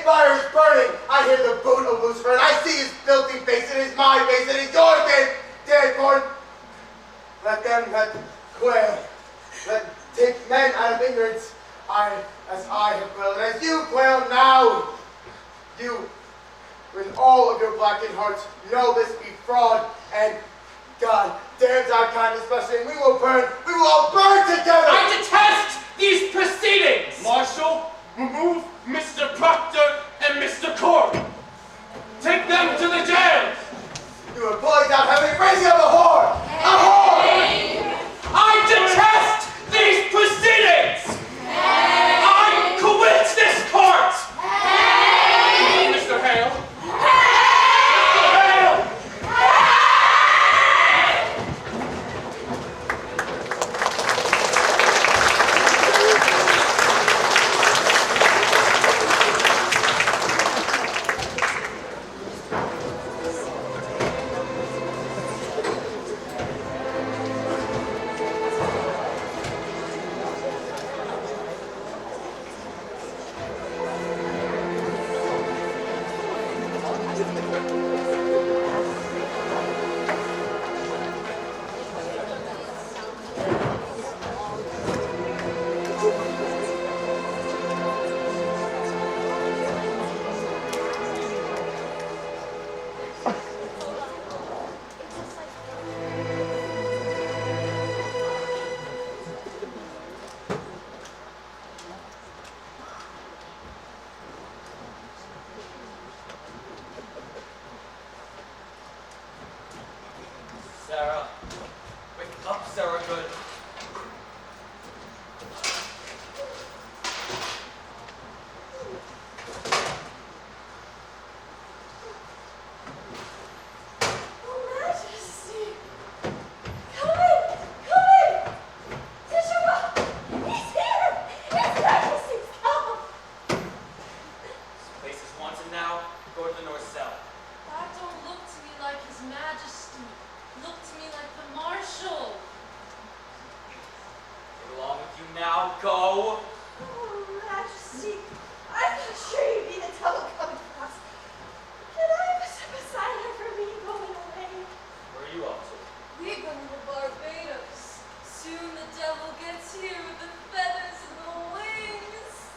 [SPEAKER 7] fire is burning! I hear the boot of Lucifer, and I see his filthy face, and it's my face, and it's yours, dead corn! Let them that quail, take men out of ignorance, as I have quailed, and as you quail now! You, with all of your blackened hearts, know this be fraud, and God damns our kind especially, and we will all burn together!
[SPEAKER 6] I detest these proceedings! Marshal, remove Mr. Proctor and Mr. Cork. Take them to the jail!
[SPEAKER 7] You are pulling down heaven, raising up a whore! A whore!
[SPEAKER 6] I detest these proceedings! I quit this court! Mr. Hale? Mr. Hale!
[SPEAKER 10] Sarah. Wake up, Sarah Good.
[SPEAKER 11] Oh, Majesty! Come in! Tishaba! He's here! His Majesty's come!
[SPEAKER 10] This place is haunted now. Go to the north cell.
[SPEAKER 12] That don't look to me like His Majesty. Look to me like the Marshal.
[SPEAKER 10] Go along with you now. Go.
[SPEAKER 11] Oh, Majesty, I'm not sure you'd be the devil coming for us. Can I have a step aside for me going away?
[SPEAKER 4] you, officer?
[SPEAKER 12] We're going to Barbados. Soon the devil gets here with the feathers and the wings.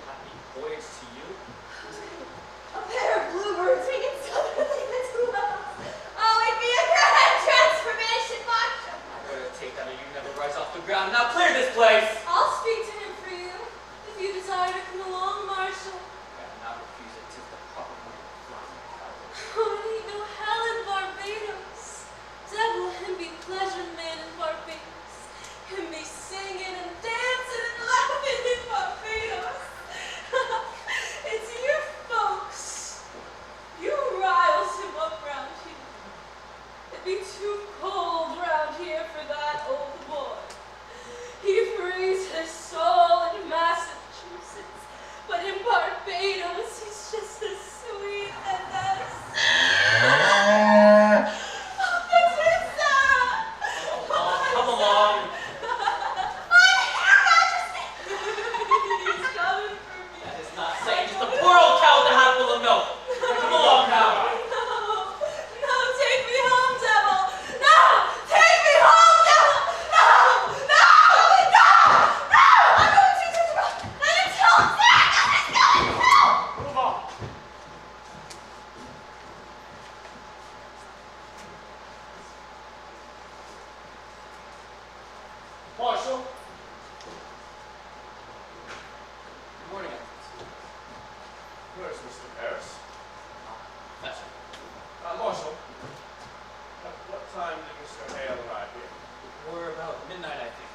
[SPEAKER 4] Happy voyage to you.
[SPEAKER 11] A pair of bluebirds singing southerly into us. Oh, it'd be a grand transformation, Marshal.
[SPEAKER 4] I'm going to take that or you never rise off the ground. Now clear this place!
[SPEAKER 12] I'll speak to him for you, if you desire to come along, Marshal.
[SPEAKER 4] I cannot refuse it. 'Tis the proper way of flying.
[SPEAKER 12] Oh, it ain't no hell in Barbados. Devil him be pleasure man in Barbados. Him be singing and dancing and laughing in Barbados. It's your folks. You riles him up round here. It'd be too cold round here for that old boy. He frees his soul in Massachusetts, but in Barbados he's just as sweet and as... Oh, that's it, Sarah!
[SPEAKER 4] Come along.
[SPEAKER 12] He's coming for me.
[SPEAKER 4] That is not saying just a poor old cow with a hatful of milk. Now, come along now.
[SPEAKER 12] No, take me home, devil! No! Take me home, devil! No! No! No! No! I'm going to let him tell him, Sarah! Let him tell!
[SPEAKER 1] Move on. Marshal,
[SPEAKER 4] Good morning, Excellency.
[SPEAKER 6] Where's Mr. Paris?
[SPEAKER 4] That's it.
[SPEAKER 6] Marshal, at what time did Mr. Hale arrive here?
[SPEAKER 4] We're about midnight, I think.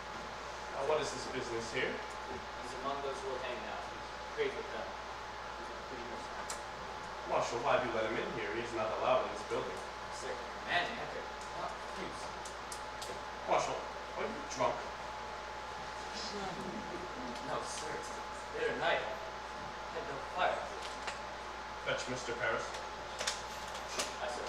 [SPEAKER 6] What is this business here?
[SPEAKER 4] He's among those who will hang now. He's great with them. He's a pretty much
[SPEAKER 6] Marshal, why have you let him in here? He is not allowed in this building.
[SPEAKER 4] sick. Man, enter. Not refuse.
[SPEAKER 6] Marshal, are you drunk?
[SPEAKER 4] No, sir. It's bitter night. I had no fire.
[SPEAKER 6] Fetch Mr. Paris.
[SPEAKER 4] I sir.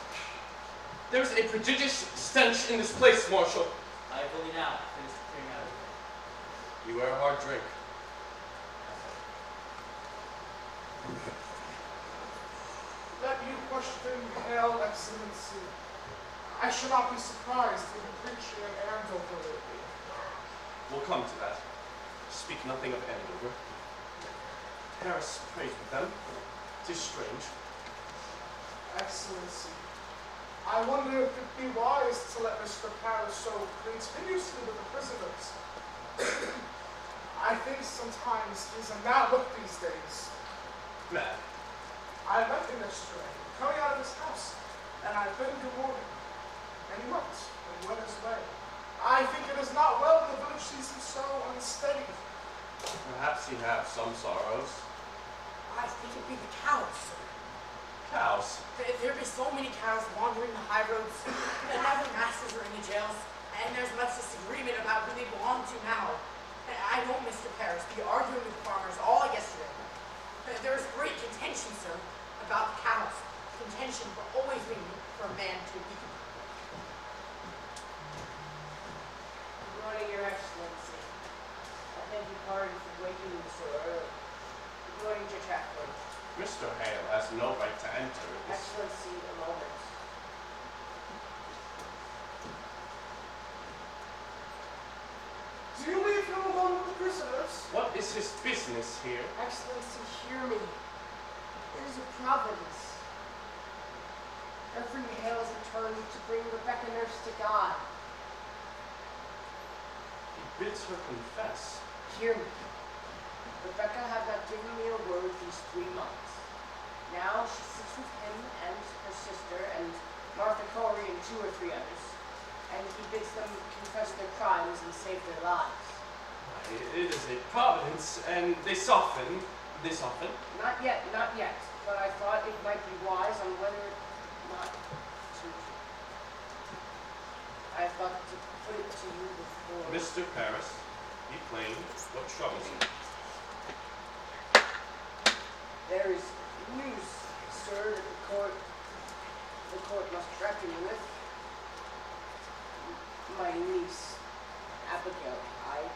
[SPEAKER 6] There's a prodigious stench in this place, Marshal.
[SPEAKER 4] I have only now finished clearing out everything.
[SPEAKER 6] You wear a hard drink.
[SPEAKER 1] let you question Hail Excellency. I should not be surprised if you preaching in Andover lately.
[SPEAKER 6] We'll come to that. Speak nothing of Andover. Paris prays with them. 'Tis strange.
[SPEAKER 1] Excellency, I wonder if it be wise to let Mr. Paris so continuously with the prisoners. I think sometimes he's a mad look these days.
[SPEAKER 6] Mad.
[SPEAKER 1] I met him yesterday, coming out of his house, and I bid him good morning. And he went his way. I think it is not well the village sees him so unsteady.
[SPEAKER 6] Perhaps he have some sorrows.
[SPEAKER 8] I think it'd be the cows.
[SPEAKER 6] Cows.
[SPEAKER 8] There be so many cows wandering the high roads, and never masters are in the jails, and there's much disagreement about who they belong to now. I know Mr. Paris be arguing with farmers all yesterday. There is great contention, sir, about the cows. Contention will always be for a man to be.
[SPEAKER 5] Good morning, Your Excellency. I beg your pardon for waking you so early. Good morning, Your Chaplain.
[SPEAKER 6] Mr. Hale has no right to enter this.
[SPEAKER 5] Excellency, a moment.
[SPEAKER 1] Do you leave him alone with the prisoners?
[SPEAKER 6] What is his business here?
[SPEAKER 5] Excellency, hear me. It is a providence. Every Hale is returned to bring Rebecca Nurse to God.
[SPEAKER 6] He bids her confess.
[SPEAKER 5] Hear me. Rebecca had not given me a word these 3 months. Now she sits with him and her sister and Martha Corey and 2 or 3 others, and he bids them confess their crimes and save their lives.
[SPEAKER 6] It is a providence, and they soften. This often.
[SPEAKER 5] Not yet, but I thought it might be wise on whether or not to. I thought to put it to you before.
[SPEAKER 6] Mr. Paris, be plain. What troubles you?
[SPEAKER 5] There is news, sir, that the court must reckon with. My niece, Abigail, I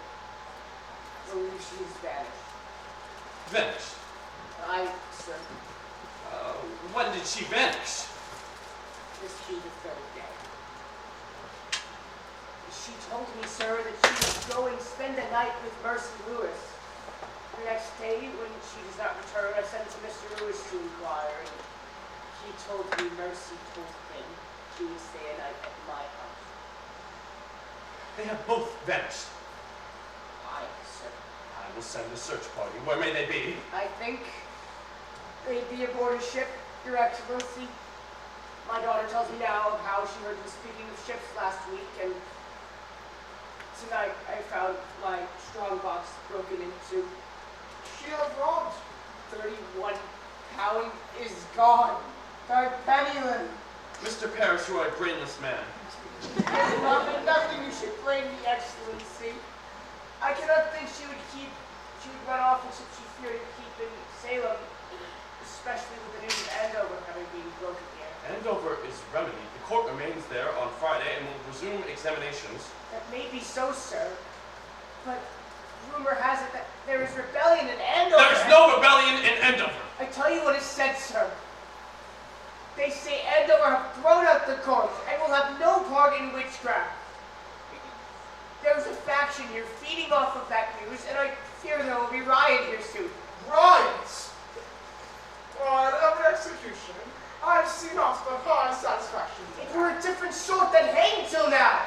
[SPEAKER 5] believe she is vanished.
[SPEAKER 6] Vanished.
[SPEAKER 5] sir.
[SPEAKER 6] When did she vanish?
[SPEAKER 5] This be the third day. She told me, sir, that she was going to spend the night with Mercy Lewis. The next day, when she does not return, I sent to Mr. Lewis to inquire, and he told me Mercy told him she would stay a night at my house.
[SPEAKER 6] They have both vanished.
[SPEAKER 5] Aye, sir.
[SPEAKER 6] I will send a search party. Where may they be?
[SPEAKER 5] I think they'd be aboard a ship, Your Excellency. My daughter tells me now of how she heard them speaking of ships last week, and tonight I found my strong box broken into.
[SPEAKER 1] She have robbed.
[SPEAKER 5] 31 pound is gone. Pennilyn.
[SPEAKER 6] Mr. Parrish, you are a brainless man.
[SPEAKER 5] Nothing you should blame me, Excellency. I cannot think she would run off with she feared to keep in Salem, especially with the news of Andover having been broken here.
[SPEAKER 6] Andover is remedied. The court remains there on Friday and will resume examinations.
[SPEAKER 5] That may be so, sir, but rumor has it that there is rebellion in Andover.
[SPEAKER 6] There is no rebellion in Andover.
[SPEAKER 5] I tell you what is said, sir. They say Andover have thrown out the court and will have no part in witchcraft. There's a faction here feeding off of that news, and I fear there will be riot here soon.
[SPEAKER 1] Riots! Why, at every execution, I've seen us but high satisfaction.
[SPEAKER 5] If we're a different sort than hanged till now.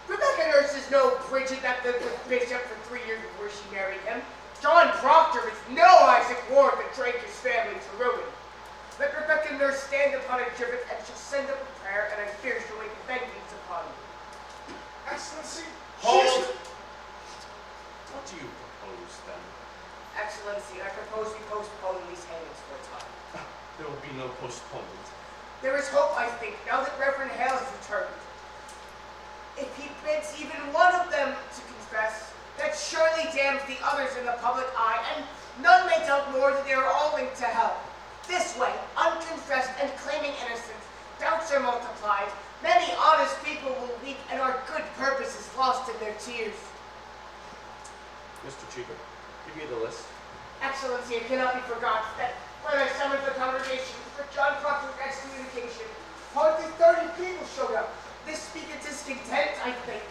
[SPEAKER 5] Rebecca nurses know Bridget that the bishop for 3 years before she married him. John Proctor is no Isaac Ward that drank his family to ruin. Let Rebecca nurse stand upon a gibbet and she'll send up a prayer, and I fear she'll make vengeance upon you.
[SPEAKER 1] Excellency,
[SPEAKER 6] Hold! What do you propose, then?
[SPEAKER 5] Excellency, I propose we postpone these hangings for a time.
[SPEAKER 6] There will be no postponement.
[SPEAKER 5] There is hope, I think, now that Reverend Hale has returned. If he bids even one of them to confess, that surely damns the others in the public eye, and none may doubt more that they are all linked to hell. This way, unconfessed and claiming innocence, doubts are multiplied, many honest people will weep, and our good purpose is lost in their tears.
[SPEAKER 6] Mr. Cheever, give me the list.
[SPEAKER 5] Excellency, it cannot be forgot that when I summoned the congregation for John Proctor's excommunication, hardly 30 people showed up. This speaketh discontent, I think.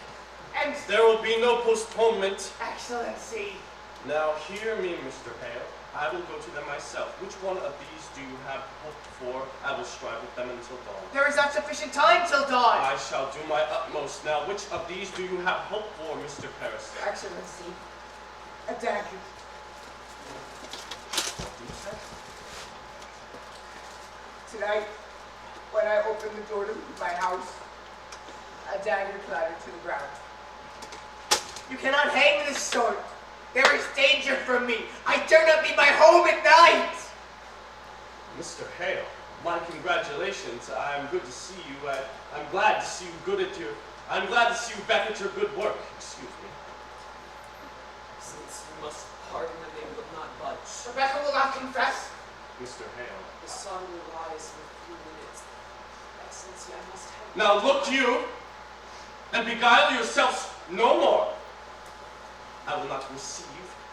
[SPEAKER 5] And
[SPEAKER 6] There will be no postponement.
[SPEAKER 5] Excellency,
[SPEAKER 6] Now hear me, Mr. Hale. I will go to them myself. Which one of these do you have hoped for? I will strive with them until dawn.
[SPEAKER 5] there is not sufficient time till dawn.
[SPEAKER 6] I shall do my utmost. Now, which of these do you have hope for, Mr. Paris?
[SPEAKER 5] Excellency, a dagger.
[SPEAKER 6] What do you say?
[SPEAKER 5] Tonight, when I opened the door to my house, a dagger clattered to the ground. You cannot hang this sword. There is danger from me. I dare not leave my home at night.
[SPEAKER 6] Mr. Hale, my congratulations. I'm good to see you. I'm glad to see you good at your. I'm glad to see you back at your good work. Excuse me.
[SPEAKER 10] Since you must pardon them, they will not budge.
[SPEAKER 5] Rebecca will not confess.
[SPEAKER 6] Mr. Hale.
[SPEAKER 10] The sun will rise in a few minutes. Excellency, I must have...
[SPEAKER 6] Now look you, and beguile yourselves no more. I will not receive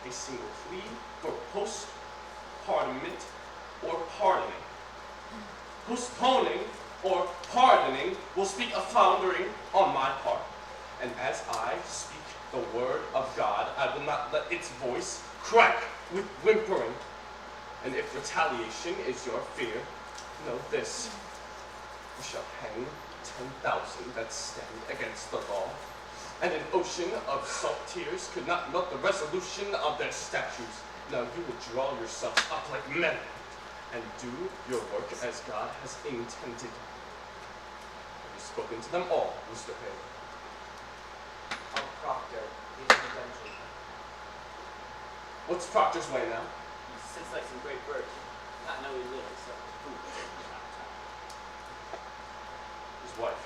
[SPEAKER 6] a single plea for post-pardonment or pardoning. Postponing or pardoning will speak a floundering on my part. And as I speak the word of God, I will not let its voice crack with whimpering. And if retaliation is your fear, know this. We shall hang 10,000 that stand against the law. And an ocean of salt tears could not melt the resolution of their statutes. Now you will draw yourselves up like men and do your work as God has intended. Have you spoken to them all, Mr. Hale?
[SPEAKER 4] Of Proctor is in the dungeon.
[SPEAKER 6] What's Proctor's way now?
[SPEAKER 4] He sits like some great bird. Not knowing little, so food.
[SPEAKER 6] His wife.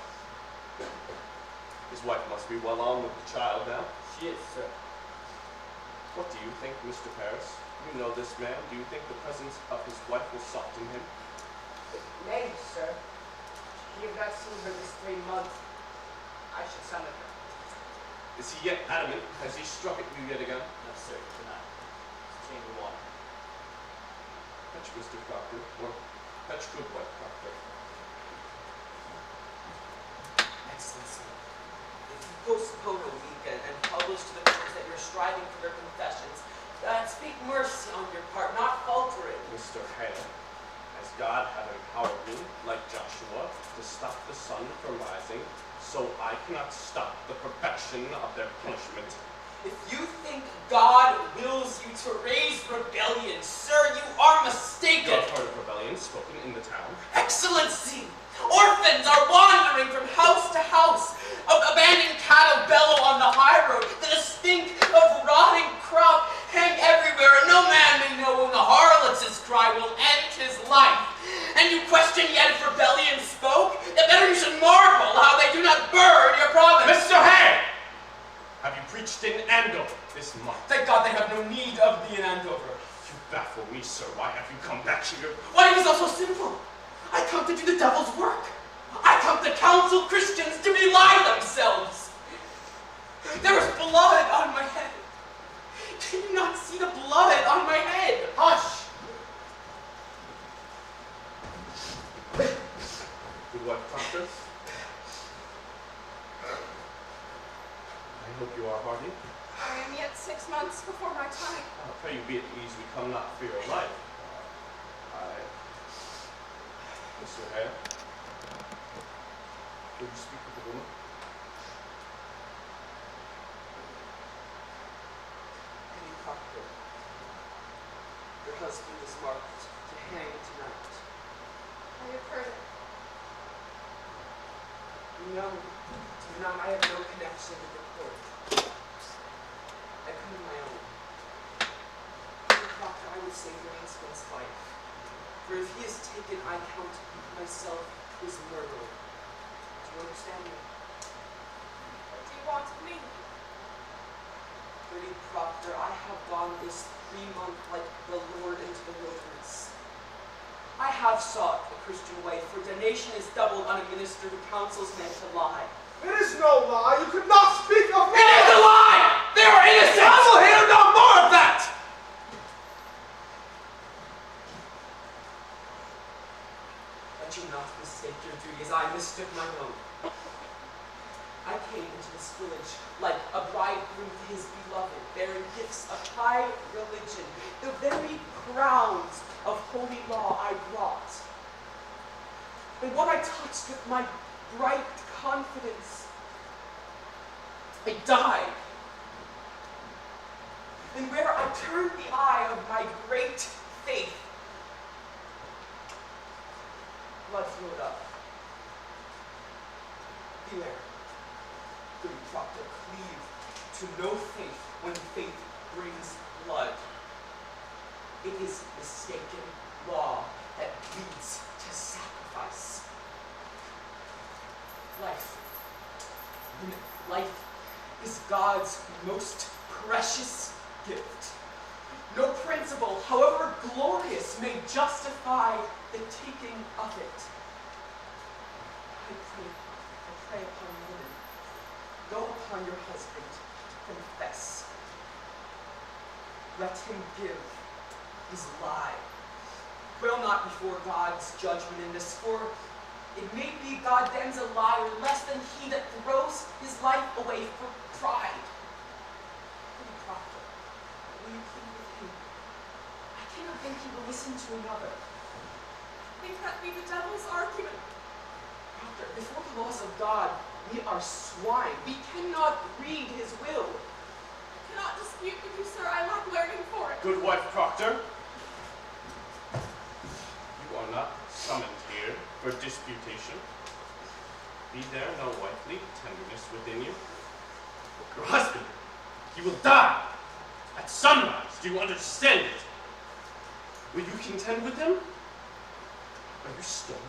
[SPEAKER 6] His wife must be well on with the child now.
[SPEAKER 4] She is, sir.
[SPEAKER 6] What do you think, Mr. Paris? You know this man. Do you think the presence of his wife will soften him?
[SPEAKER 5] It may, sir. You have not seen her this 3 months. I should summon her.
[SPEAKER 6] Is he yet adamant? Has he struck at you yet again?
[SPEAKER 4] No, sir, tonight. It's a change of water.
[SPEAKER 6] Then fetch Mr. Proctor, or fetch Goodwife Proctor.
[SPEAKER 10] Excellency, if you postpone a week and publish to the courts that you're striving for their confessions, speak mercy on your part, not faltering.
[SPEAKER 6] Mr. Hale, as God had empowered me, like Joshua, to stop the sun from rising, so I cannot stop the perfection of their punishment.
[SPEAKER 10] If you think God wills you to raise rebellion, sir, you are mistaken.
[SPEAKER 6] You have heard of rebellion spoken in the town?
[SPEAKER 10] Excellency, orphans are wandering from house to house, abandoned cattle bellow on the high road, the stink of rotting crop hang everywhere, and no man may know when the harlot's cry will end his life. And you question yet if rebellion spoke? The better you should marvel how they do not burn your province.
[SPEAKER 6] Mr. Hale! Have you preached in Andover this month?
[SPEAKER 10] Thank God they have no need of me in Andover.
[SPEAKER 6] You baffle me, sir. Why have you come back here?
[SPEAKER 10] Why, it is all so simple. I come to do the devil's work. I come to counsel Christians to belie themselves. There is blood on my head. Can you not see the blood on my head?
[SPEAKER 7] Hush!
[SPEAKER 6] Goodwife Proctor? I hope you are hardy.
[SPEAKER 12] I am yet 6 months before my time.
[SPEAKER 6] I pray you be at ease. We come not for your life. Mr. Hale, will you speak with the woman?
[SPEAKER 10] Lady Proctor, your husband is marked to hang tonight.
[SPEAKER 12] I have heard it.
[SPEAKER 10] No, I have no connection with the court. I come on my own. Lady Proctor, I would save your husband's life. For if he is taken, I count myself his murderer. Do you understand me?
[SPEAKER 12] What do you want of me?
[SPEAKER 10] Lady Proctor, I have gone this 3 month like the Lord into the wilderness. I have sought the Christian way, for damnation is doubled on a minister who counsels men to lie.
[SPEAKER 1] It is no lie. You could not speak of me.
[SPEAKER 10] It is a lie! They are innocent! I will hear no more of that! Let you not mistake your duty as I mistook my own. I came into this village like a bridegroom to his beloved, bearing gifts of high religion, the very crowns of holy law I brought. And what I touched with my bright confidence, I died. And where I turned the eye of my great faith, blood flowed up. Beware, Lady Proctor, cleave to no faith when faith brings blood. It is mistaken law that leads to sacrifice. Life is God's most precious gift. No principle, however glorious, may justify the taking of it. I pray upon women. Go upon your husband to confess. Let him give his lie. Quail not before God's judgment in this, for it may be God damns a liar less than he that throws his life away for pride. Lady Proctor, will you plead with him? I cannot think he will listen to another.
[SPEAKER 12] May that be the devil's argument.
[SPEAKER 10] Proctor, before the laws of God, we are swine. We cannot read his will.
[SPEAKER 12] I cannot dispute with you, sir. I lack learning for it.
[SPEAKER 6] Goodwife Proctor, you are not summoned here for disputation. Be there no wifely tenderness within you. Your husband, he will die at sunrise. Do you understand it? Will you contend with him? Are you stone?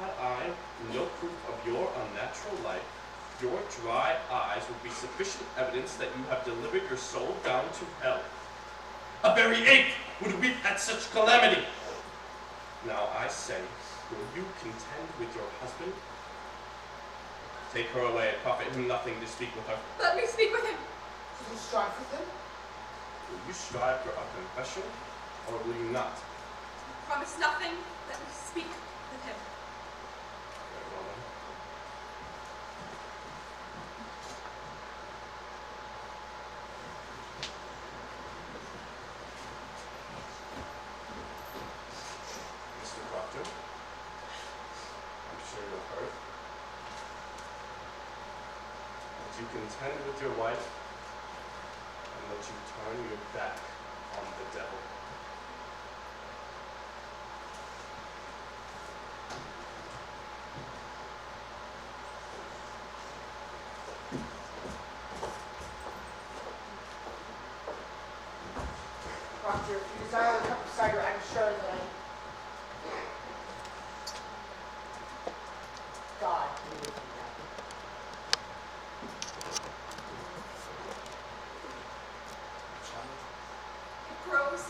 [SPEAKER 6] Had I no proof of your unnatural life, your dry eyes would be sufficient evidence that you have delivered your soul down to hell. A very ape would weep at such calamity. Now I say, will you contend with your husband? Take her away, and profit him nothing to speak with her.
[SPEAKER 12] Let me speak with him.
[SPEAKER 7] Will you strive with him?
[SPEAKER 6] Will you strive for a confession, or will you not.
[SPEAKER 8] Promise nothing. Let me speak with him.
[SPEAKER 6] Very well then. Mr. Proctor, I'm sure you've heard that you contend with your wife and that you turn your back on the devil.
[SPEAKER 5] Proctor, if you desire a cup of cider, I'm sure that God will give you that.
[SPEAKER 7] Child,
[SPEAKER 8] It grows.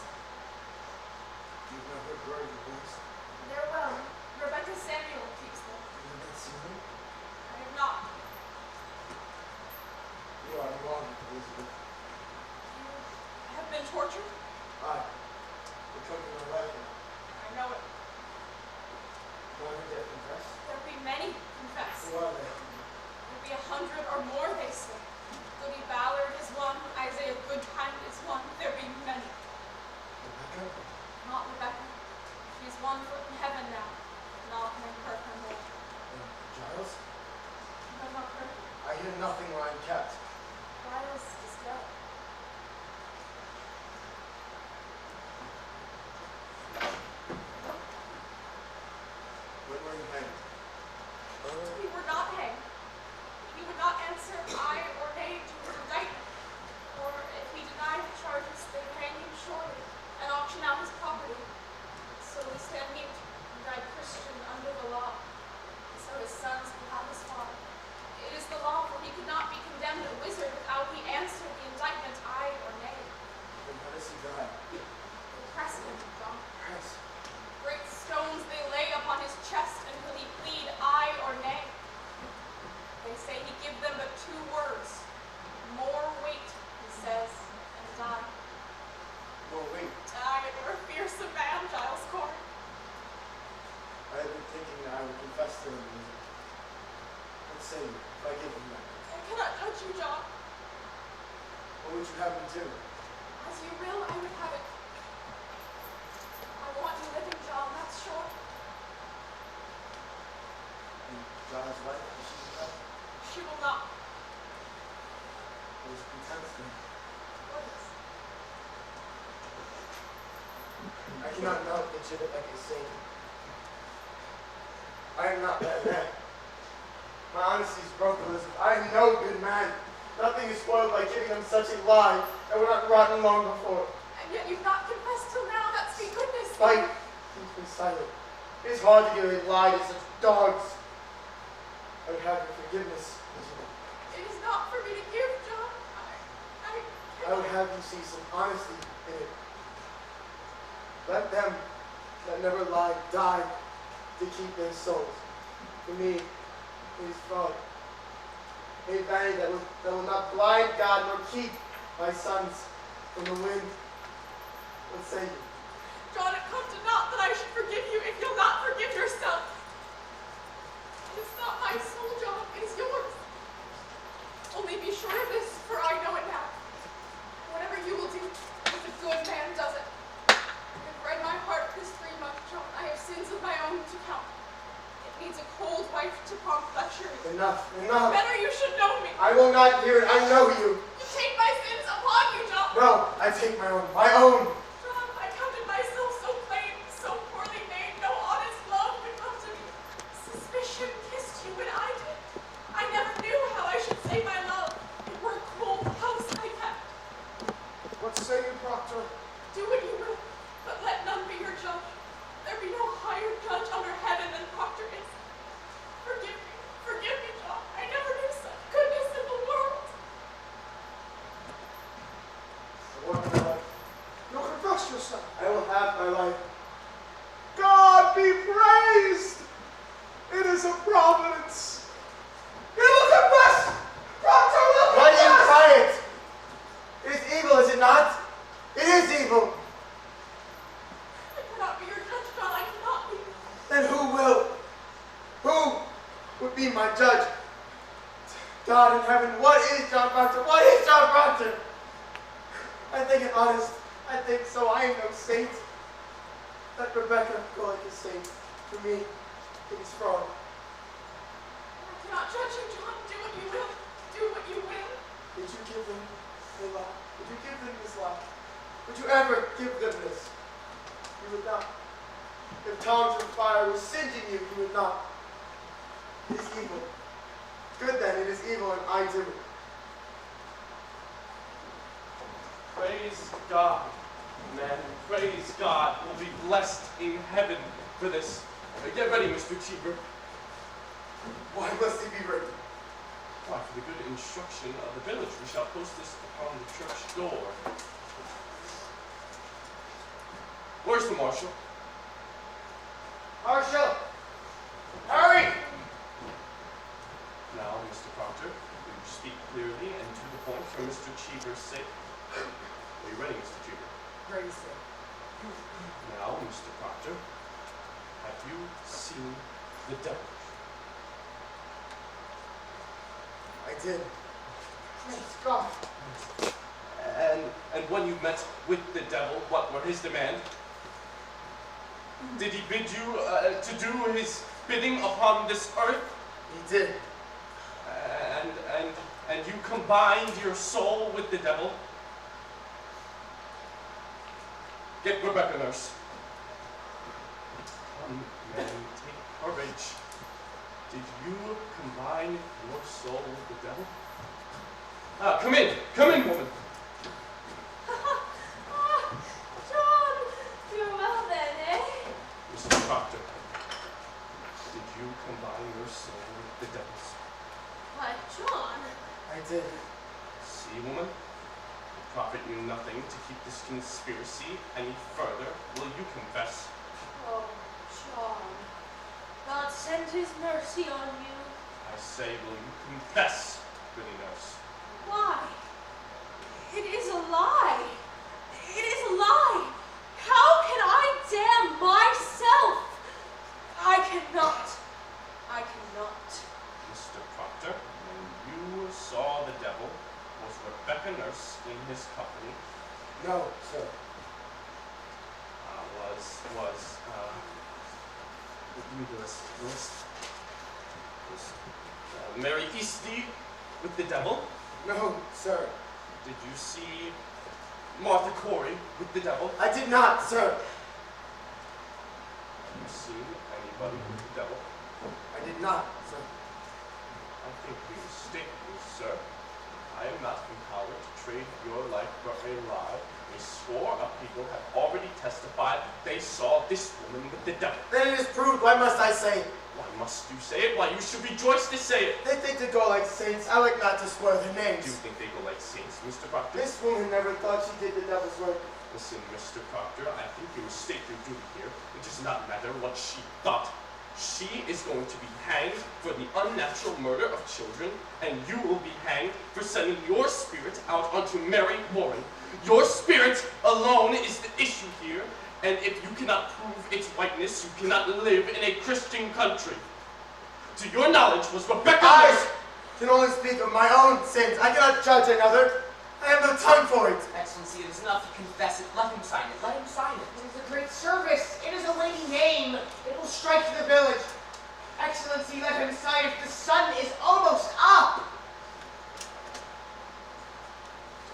[SPEAKER 7] you've never heard your voice.
[SPEAKER 8] They're well. Rebecca Samuel keeps them.
[SPEAKER 7] You have not seen them?
[SPEAKER 8] I have not.
[SPEAKER 7] You are wrong, Elizabeth.
[SPEAKER 8] You have been tortured?
[SPEAKER 7] I, the company of my life now.
[SPEAKER 8] I know it.
[SPEAKER 7] Why did they confess?
[SPEAKER 8] There'll be many confess.
[SPEAKER 7] Who are they?
[SPEAKER 8] There'll be 100 or more, they say. Goody Ballard is one. Isaiah Goodkind is one. There be many.
[SPEAKER 7] Rebecca?
[SPEAKER 8] Not Rebecca. She's one foot in heaven now. Not may hurt her more.
[SPEAKER 7] Giles?
[SPEAKER 8] You have not heard?
[SPEAKER 7] I hear nothing where I'm kept.
[SPEAKER 8] Giles is dead.
[SPEAKER 7] When were you hanged?
[SPEAKER 8] He were not hanged. He would not answer aye or nay to his indictment. Or if he denied the charges, they hang him surely and auction out his property. So we stand mute and die Christian under the law. So his sons will have his father. It is the law, for he could not be condemned a wizard without he answered the indictment aye or nay.
[SPEAKER 7] Then how does he die?
[SPEAKER 8] They press him, John.
[SPEAKER 7] Yes.
[SPEAKER 8] Great stones they lay upon his chest until he plead aye or nay. They say he give them but 2 words. More weight, he says, and die.
[SPEAKER 7] No, wait.
[SPEAKER 8] Aye, and you're a fearsome man, Giles Corn.
[SPEAKER 7] I have been thinking that I would confess to him, Elizabeth. What say you, if I give him that?
[SPEAKER 8] I cannot judge you, John.
[SPEAKER 7] What would you have me do?
[SPEAKER 8] As you will, I would have it. I want you living, John, that's sure.
[SPEAKER 7] And Giles' wife, does she confess?
[SPEAKER 8] She will not.
[SPEAKER 7] I was content then.
[SPEAKER 8] What is?
[SPEAKER 7] I cannot mount the gibbet like a saint. I am not that man. My honesty is broken, Elizabeth. I am no good man. Nothing is spoiled by giving them such a lie that would not rotten long before.
[SPEAKER 8] And yet you've not confessed till now, that's be goodness.
[SPEAKER 7] Fight! He's been silent. It is hard to give a lie to such dogs. I would have your forgiveness, Elizabeth.
[SPEAKER 8] It is not for me to give, John.
[SPEAKER 7] I would have you see some honesty in it. Let them that never lied die to keep their souls. For me, it is fraud. A vanity that will not blind God nor keep my sons from the wind. What say you?
[SPEAKER 8] John, it come to naught that I should forgive you if you'll not forgive yourself. It is not my soul, John, it is yours. Only be sure of this, for I know it now. Whatever you will do, if a good man does it. I have read my heart this 3 months, John. I have sins of my own to count. It needs a cold wife to prompt lechery.
[SPEAKER 7] Enough, enough.
[SPEAKER 8] Better you should know me.
[SPEAKER 7] I will not hear it. I know you.
[SPEAKER 8] You take my sins upon you, John.
[SPEAKER 7] No, I take my own. My own.
[SPEAKER 8] John, I counted myself so plain, so poorly made, no honest love could come to me. Suspicion kissed you when I did. I never knew how I should say my love. It were a cold house I kept.
[SPEAKER 1] What say you, Proctor?
[SPEAKER 8] Do what you will, but let none be your judge. There be no higher judge under heaven than Proctor is. Forgive me, John. I never knew such goodness in the world.
[SPEAKER 7] I want my life.
[SPEAKER 1] You'll confess yourself.
[SPEAKER 7] I will have my life.
[SPEAKER 1] God be praised! It is a providence. He will confess! Proctor will
[SPEAKER 7] Why do you
[SPEAKER 1] confess!
[SPEAKER 7] cry it? It is evil, is it not? It is evil. be my judge. God in heaven, what is John Proctor? What is John Proctor? I think it honest. I think so. I am no saint. Let Rebecca go like a saint. For me, it is fraud.
[SPEAKER 8] I cannot judge you, John. Do what you will. Do what you will.
[SPEAKER 7] Did you give them the law? Did you give them this law? Would you ever give them this? You would not. If tongues of fire were singeing you, you would not. It is evil. Good then, it is evil, and I do it.
[SPEAKER 6] Praise God, man. Praise God. We'll be blessed in heaven for this. Get ready, Mr. Cheever.
[SPEAKER 7] Why must he be written?
[SPEAKER 6] Why, for the good instruction of the village, we shall post this upon the church door. Where's the marshal?
[SPEAKER 7] Marshal! Hurry!
[SPEAKER 6] Now, Mr. Proctor, will you speak clearly and to the point for Mr. Cheever's sake? Are you ready, Mr. Cheever?
[SPEAKER 5] Ready, sir.
[SPEAKER 6] Now, Mr. Proctor, have you seen the devil?
[SPEAKER 7] I did. Praise God.
[SPEAKER 6] And when you met with the devil, what were his demands? Did he bid you to do his bidding upon this earth?
[SPEAKER 7] He did.
[SPEAKER 6] And you combined your soul with the devil? Get Rebecca, nurse. Come, man, take courage. Did you combine your soul with the devil? Come in, woman.
[SPEAKER 12] John, you're well then, eh?
[SPEAKER 6] Mr. Proctor, did you combine your soul with the devil's?
[SPEAKER 12] Why, John.
[SPEAKER 7] I did.
[SPEAKER 6] See, woman, the prophet knew nothing to keep this conspiracy any further. Will you confess?
[SPEAKER 12] Oh, John. God send his mercy on you.
[SPEAKER 6] I say, will you confess, goody nurse?
[SPEAKER 12] Why? It is a lie. It is a lie. How can I damn myself? I cannot. I cannot.
[SPEAKER 6] Mr. Proctor, when you saw the devil, was Rebecca nurse in his company?
[SPEAKER 7] No, sir.
[SPEAKER 6] Give me the list. Mary Eastley with the devil?
[SPEAKER 7] No, sir.
[SPEAKER 6] Did you see Martha Corey with the devil?
[SPEAKER 7] I did not, sir.
[SPEAKER 6] Have you seen anybody with the devil?
[SPEAKER 7] I did not, sir.
[SPEAKER 6] I think you mistake me, sir. I am not empowered to trade your life for a lie. A score of people have already testified that they saw this woman with the devil.
[SPEAKER 7] Then it is proved. Why must I say it?
[SPEAKER 6] Why must you say it? Why, you should rejoice to say it.
[SPEAKER 7] They think to go like saints. I like not to spoil their names.
[SPEAKER 6] Do you think they go like saints, Mr. Proctor?
[SPEAKER 7] This woman never thought she did the devil's work.
[SPEAKER 6] Listen, Mr. Proctor, I think you mistake your duty here. It does not matter what she thought. She is going to be hanged for the unnatural murder of children, and you will be hanged for sending your spirit out unto Mary Warren. Your spirit alone is the issue here, and if you cannot prove its whiteness, you cannot live in a Christian country. To your knowledge, was Rebecca...
[SPEAKER 7] I can only speak of my own sins. I cannot judge another. I have no time for it.
[SPEAKER 10] Excellency, it is enough to confess it. Let him sign it. Let him sign it.
[SPEAKER 5] It is a great service. It is a weighty name. It will strike the village. Excellency, let him sign it. The sun is almost up.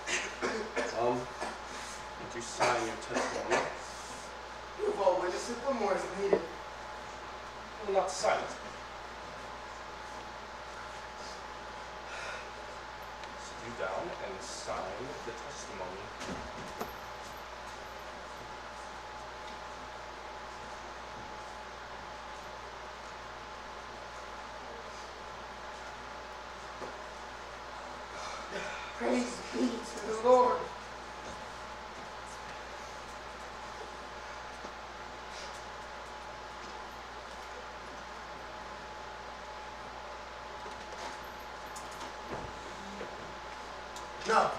[SPEAKER 6] Did you sign your testimony?
[SPEAKER 7] You have all witnesses. What more is needed?
[SPEAKER 6] I will not sign it. Sit you down and sign the testimony.
[SPEAKER 7] Praise be to the Lord. No.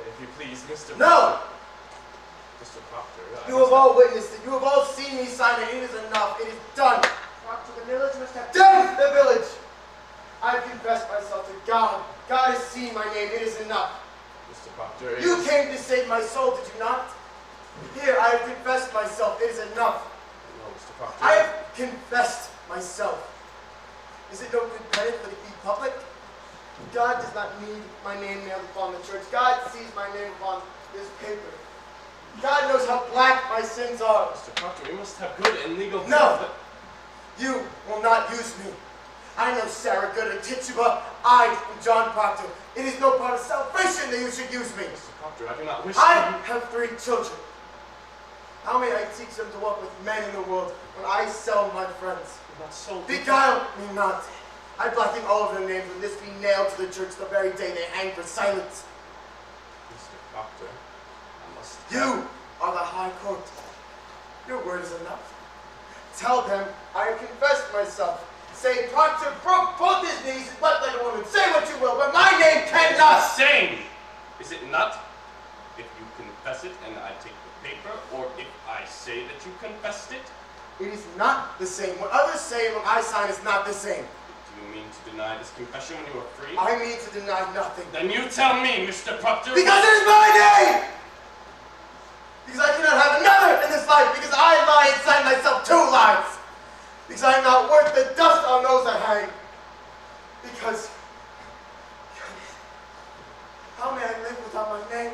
[SPEAKER 6] If you please, Mr.
[SPEAKER 7] No!
[SPEAKER 6] Mr. Proctor,
[SPEAKER 7] You have all witnessed it. You have all seen me sign it. It is enough. It is done.
[SPEAKER 5] Proctor the village must have...
[SPEAKER 7] Damn the village! I've confessed myself to God. God has seen my name. It is enough.
[SPEAKER 6] Mr. Proctor,
[SPEAKER 7] You came to save my soul, did you not? Here, I have confessed myself. It is enough.
[SPEAKER 6] No, Mr. Proctor.
[SPEAKER 7] I have confessed myself. Is it no good credit for the public? God does not need my name nailed upon the church. God sees my name upon this paper. God knows how black my sins are.
[SPEAKER 6] Mr. Proctor, we must have good and legal proof
[SPEAKER 7] No!
[SPEAKER 6] that-
[SPEAKER 7] You will not use me. I know Sarah Good and Tituba. I am John Proctor. It is no part of salvation that you should use me.
[SPEAKER 6] Mr. Proctor, I do not wish
[SPEAKER 7] I
[SPEAKER 6] to...
[SPEAKER 7] have 3 children. How may I teach them to walk with men in the world when I sell my friends?
[SPEAKER 6] Not so...
[SPEAKER 7] Beguile me not. I blacken all of their names and this be nailed to the church the very day they hang for silence.
[SPEAKER 6] Mr. Proctor, I must...
[SPEAKER 7] You are the High Court. Your word is enough. Tell them I have confessed myself. Say Proctor broke both his knees and wept like a woman. Say what you will, but my name cannot.
[SPEAKER 6] Same! Is it not? If you confess it and I take the paper, or if I say that you confessed it?
[SPEAKER 7] It is not the same. What others say when I sign is not the same.
[SPEAKER 6] Do you mean to deny this confession when you are free?
[SPEAKER 7] I mean to deny nothing.
[SPEAKER 6] Then you tell me, Mr. Proctor.
[SPEAKER 7] Because it is my name! Because I cannot have another in this life. Because I lie and sign myself 2 lies. Because I am not worth the dust on those that hang. Because how may I live without my name?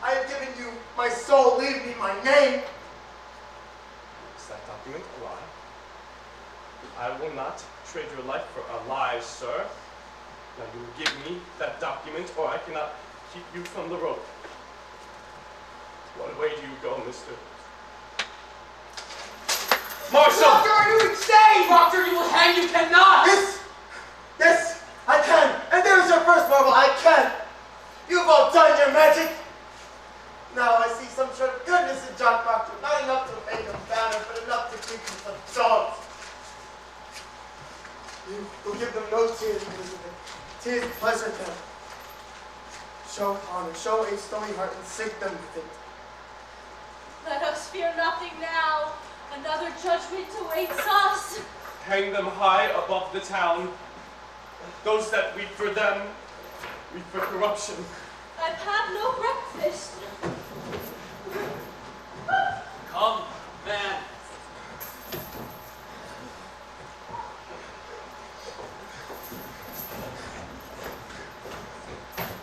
[SPEAKER 7] I have given you my soul. Leave me my name.
[SPEAKER 6] Is that document a lie? I will not trade your life for a lie, sir. Now you will give me that document, or I cannot keep you from the rope. What way do you go, Mr. Marshal!
[SPEAKER 5] Proctor, are you insane?
[SPEAKER 10] Proctor, you will hang, you cannot!
[SPEAKER 7] Yes, I can. And there's your first marvel. I can. You've all done your magic. Now I see some sort of goodness in John Proctor. Not enough to make him banner, but enough to keep him from dogs. You will give them no tears, Elizabeth. Tears pleasure them. Show honor, show a stony heart, and sink them with it.
[SPEAKER 2] Let us fear nothing now. Another judgment awaits us.
[SPEAKER 6] Hang them high above the town. Those that weep for them, weep for corruption.
[SPEAKER 2] I've had no breakfast.
[SPEAKER 10] Come, man.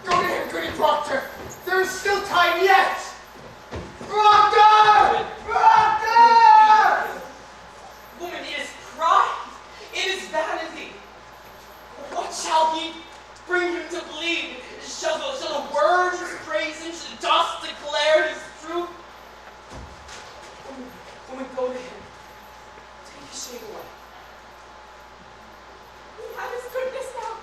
[SPEAKER 7] Go to him, Goody Proctor. There is still time yet. Proctor! Proctor!
[SPEAKER 10] Woman, it is pride. It is vanity. What shall he bring him to bleed? Shall the words praise him? Shall the dust declare his truth? Woman, go to him. Take his shame away.
[SPEAKER 8] We have his goodness now.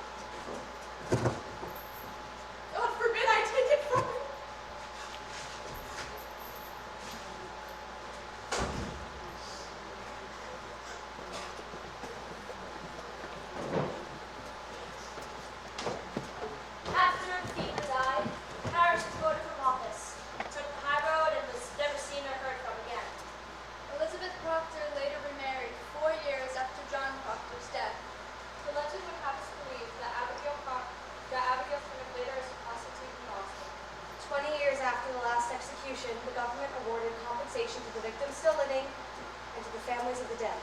[SPEAKER 8] God forbid I take it from him.
[SPEAKER 11] After Fever died, Paris was voted from office, took the high road, and was never seen or heard from again. Elizabeth Proctor later remarried 4 years after John Proctor's death. The legend would have us believe that Abigail served later as a prostitute in Boston. 20 years after the last execution, the government awarded compensation to the victims still living and to the families of the dead.